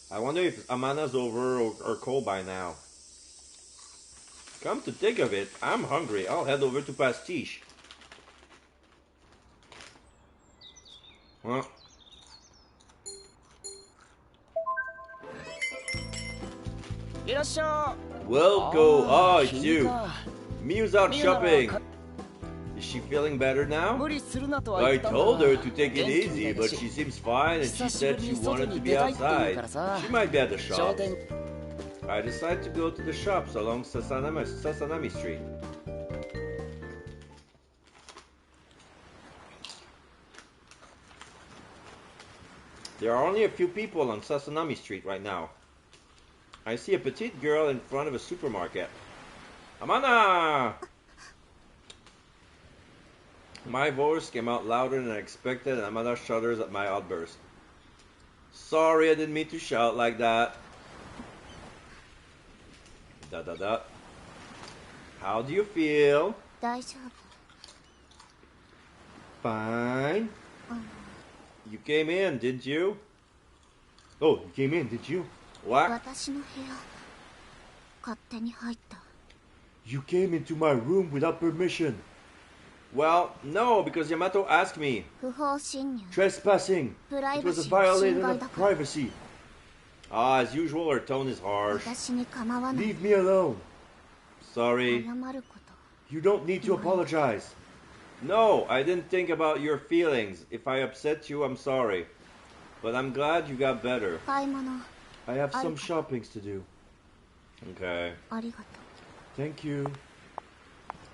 I wonder if Amana's over or cold by now. Come to think of it, I'm hungry. I'll head over to Pastiche. Huh? Welcome. Oh, it's you. Mew's out shopping. Is she feeling better now? I told her to take it easy, but she seems fine and she said she wanted to be outside. She might be at the shops. I decided to go to the shops along Sasanami Street. There are only a few people on Sasanami Street right now. I see a petite girl in front of a supermarket. Amana! My voice came out louder than I expected and Amana shudders at my outburst. Sorry, I didn't mean to shout like that. How do you feel? Fine. You came in, didn't you? Oh, you came in, did you? What? You came into my room without permission. Well, no, because Yamato asked me. Trespassing. It was a violation of privacy. Ah, as usual, her tone is harsh. Leave me alone. Sorry. You don't need to apologize. No, I didn't think about your feelings. If I upset you, I'm sorry. But I'm glad you got better. I have some shoppings to do. Okay. Thank you.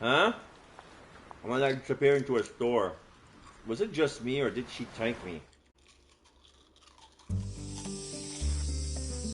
Huh? I'm gonna like disappear into a store. Was it just me or did she tank me?